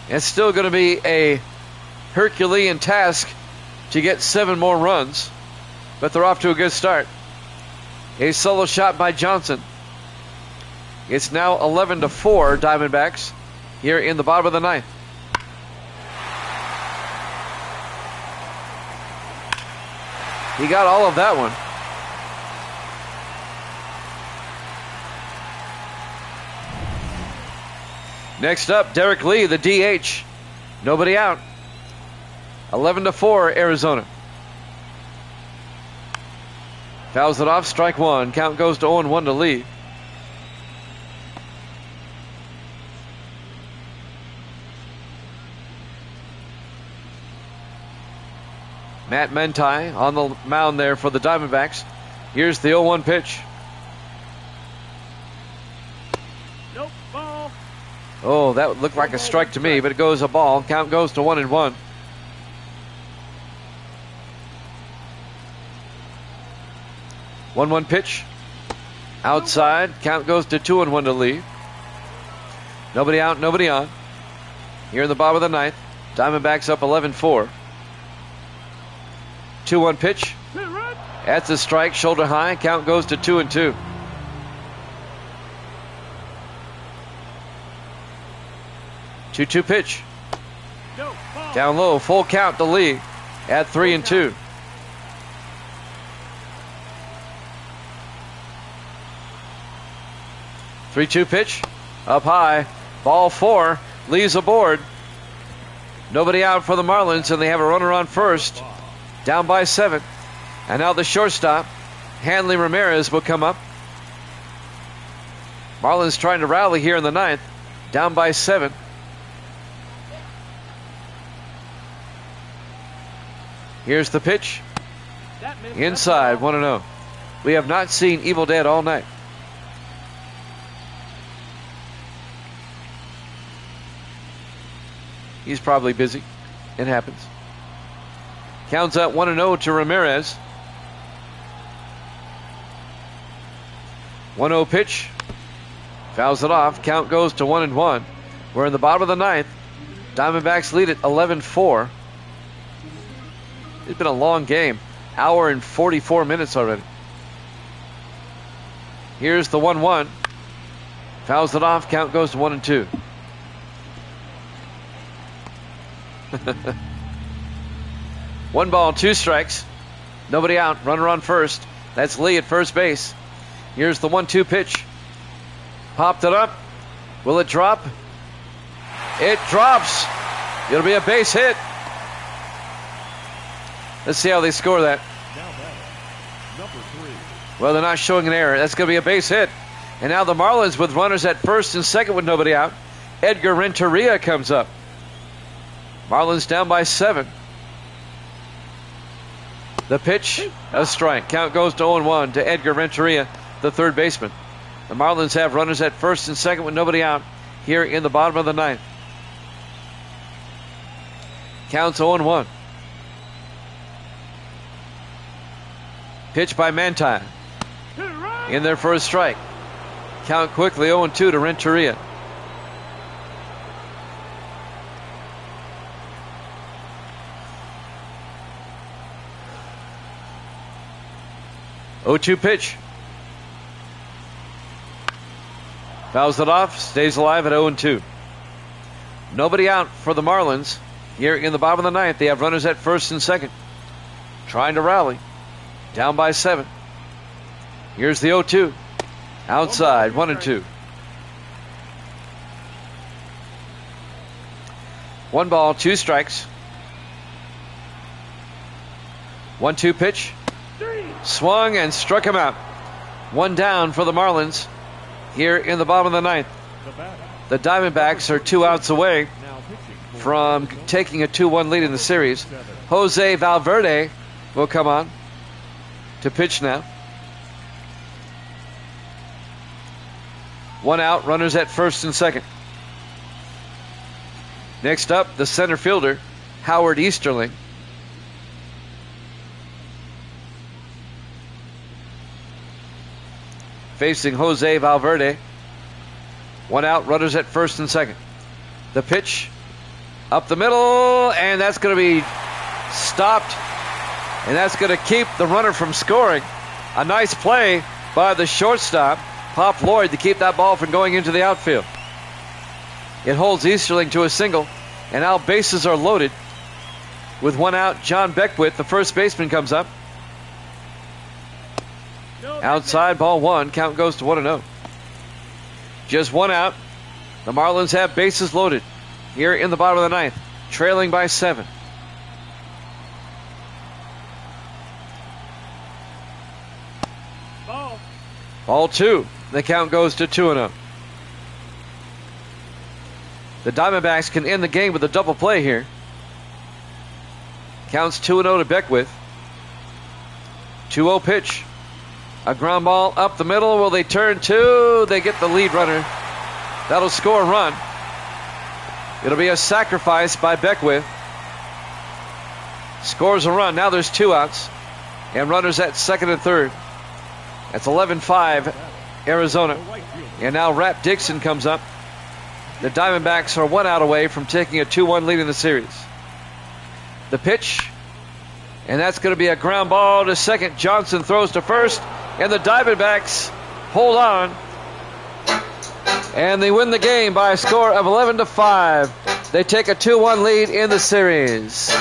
It's still going to be a Herculean task to get 7 more runs, but they're off to a good start. A solo shot by Johnson. It's now 11-4 Diamondbacks here in the bottom of the ninth. He got all of that one. Next up, Derek Lee, the DH. Nobody out. 11-4 Arizona. Fouls it off, strike one. Count goes to 0-1 to Lee. Matt Mentai on the mound there for the Diamondbacks. Here's the 0-1 pitch. Nope, ball. Oh, that looked like a strike to me, but it goes a ball. Count goes to 1-1. One pitch. Outside. Count goes to 2-1 to Lee. Nobody out, nobody on. Here in the bottom of the ninth. Diamondbacks up 11-4. 2-1 pitch. That's a strike, shoulder high. Count goes to 2-2. Two pitch. Down low, full count to Lee at 3-2. Three-two pitch. Up high. Ball 4. Lee's aboard. Nobody out for the Marlins, and they have a runner on first. Down by 7. And now the shortstop, Hanley Ramirez, will come up. Marlins trying to rally here in the ninth. Down by 7. Here's the pitch. Inside, 1-0. We have not seen Evil Dead all night. He's probably busy. It happens. Counts out 1-0 to Ramirez. 1-0 pitch. Fouls it off. Count goes to 1-1. We're in the bottom of the ninth. Diamondbacks lead it 11-4. It's been a long game. Hour and 44 minutes already. Here's the 1-1. Fouls it off. Count goes to 1-2. One ball, 2 strikes. Nobody out. Runner on first. That's Lee at first base. Here's the 1-2 pitch. Popped it up. Will it drop? It drops. It'll be a base hit. Let's see how they score that. Now batting, number 3. Well, they're not showing an error. That's going to be a base hit. And now the Marlins with runners at first and second with nobody out. Edgar Renteria comes up. Marlins down by 7. The pitch, a strike. Count goes to 0-1 to Edgar Renteria, the third baseman. The Marlins have runners at first and second with nobody out here in the bottom of the ninth. Counts 0-1. Pitch by Manti. In there for a strike. Count quickly 0-2 to Renteria. Oh-2 pitch. Fouls it off. Stays alive at 0-2. Nobody out for the Marlins. Here in the bottom of the ninth, they have runners at first and second. Trying to rally. Down by 7. Here's the 0-2. Outside, 1-2. 1 ball, 2 strikes. 1-2 pitch. Swung and struck him out. 1 down for the Marlins here in the bottom of the ninth. The Diamondbacks are 2 outs away Now pitching from taking a 2-1 lead in the series. Jose Valverde will come on to pitch now. 1 out, runners at first and second. Next up, the center fielder, Howard Easterling. Facing Jose Valverde. 1 out, runners at first and second. The pitch up the middle, and that's going to be stopped. And that's going to keep the runner from scoring. A nice play by the shortstop, Pop Lloyd, to keep that ball from going into the outfield. It holds Easterling to a single, and now bases are loaded. With 1 out, John Beckwith, the first baseman, comes up. Outside, ball 1. Count goes to 1-0. Just 1 out. The Marlins have bases loaded here in the bottom of the 9th, trailing by 7. Ball 2. The count goes to 2-0. The Diamondbacks can end the game with a double play here. Counts 2-0 to Beckwith. 2-0 pitch. A ground ball up the middle. Will they turn to? They get the lead runner. That'll score a run. It'll be a sacrifice by Beckwith. Scores a run. Now there's 2 outs. And runners at second and third. That's 11-5 Arizona. And now Rap Dixon comes up. The Diamondbacks are 1 out away from taking a 2-1 lead in the series. The pitch. And that's going to be a ground ball to second. Johnson throws to first. And the Diamondbacks hold on. And they win the game by a score of 11-5. They take a 2-1 lead in the series.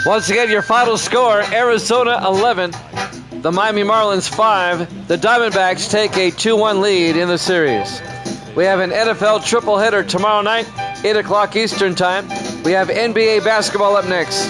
Once again, your final score, Arizona 11, the Miami Marlins 5. The Diamondbacks take a 2-1 lead in the series. We have an NFL tripleheader tomorrow night, 8 o'clock Eastern Time. We have NBA basketball up next.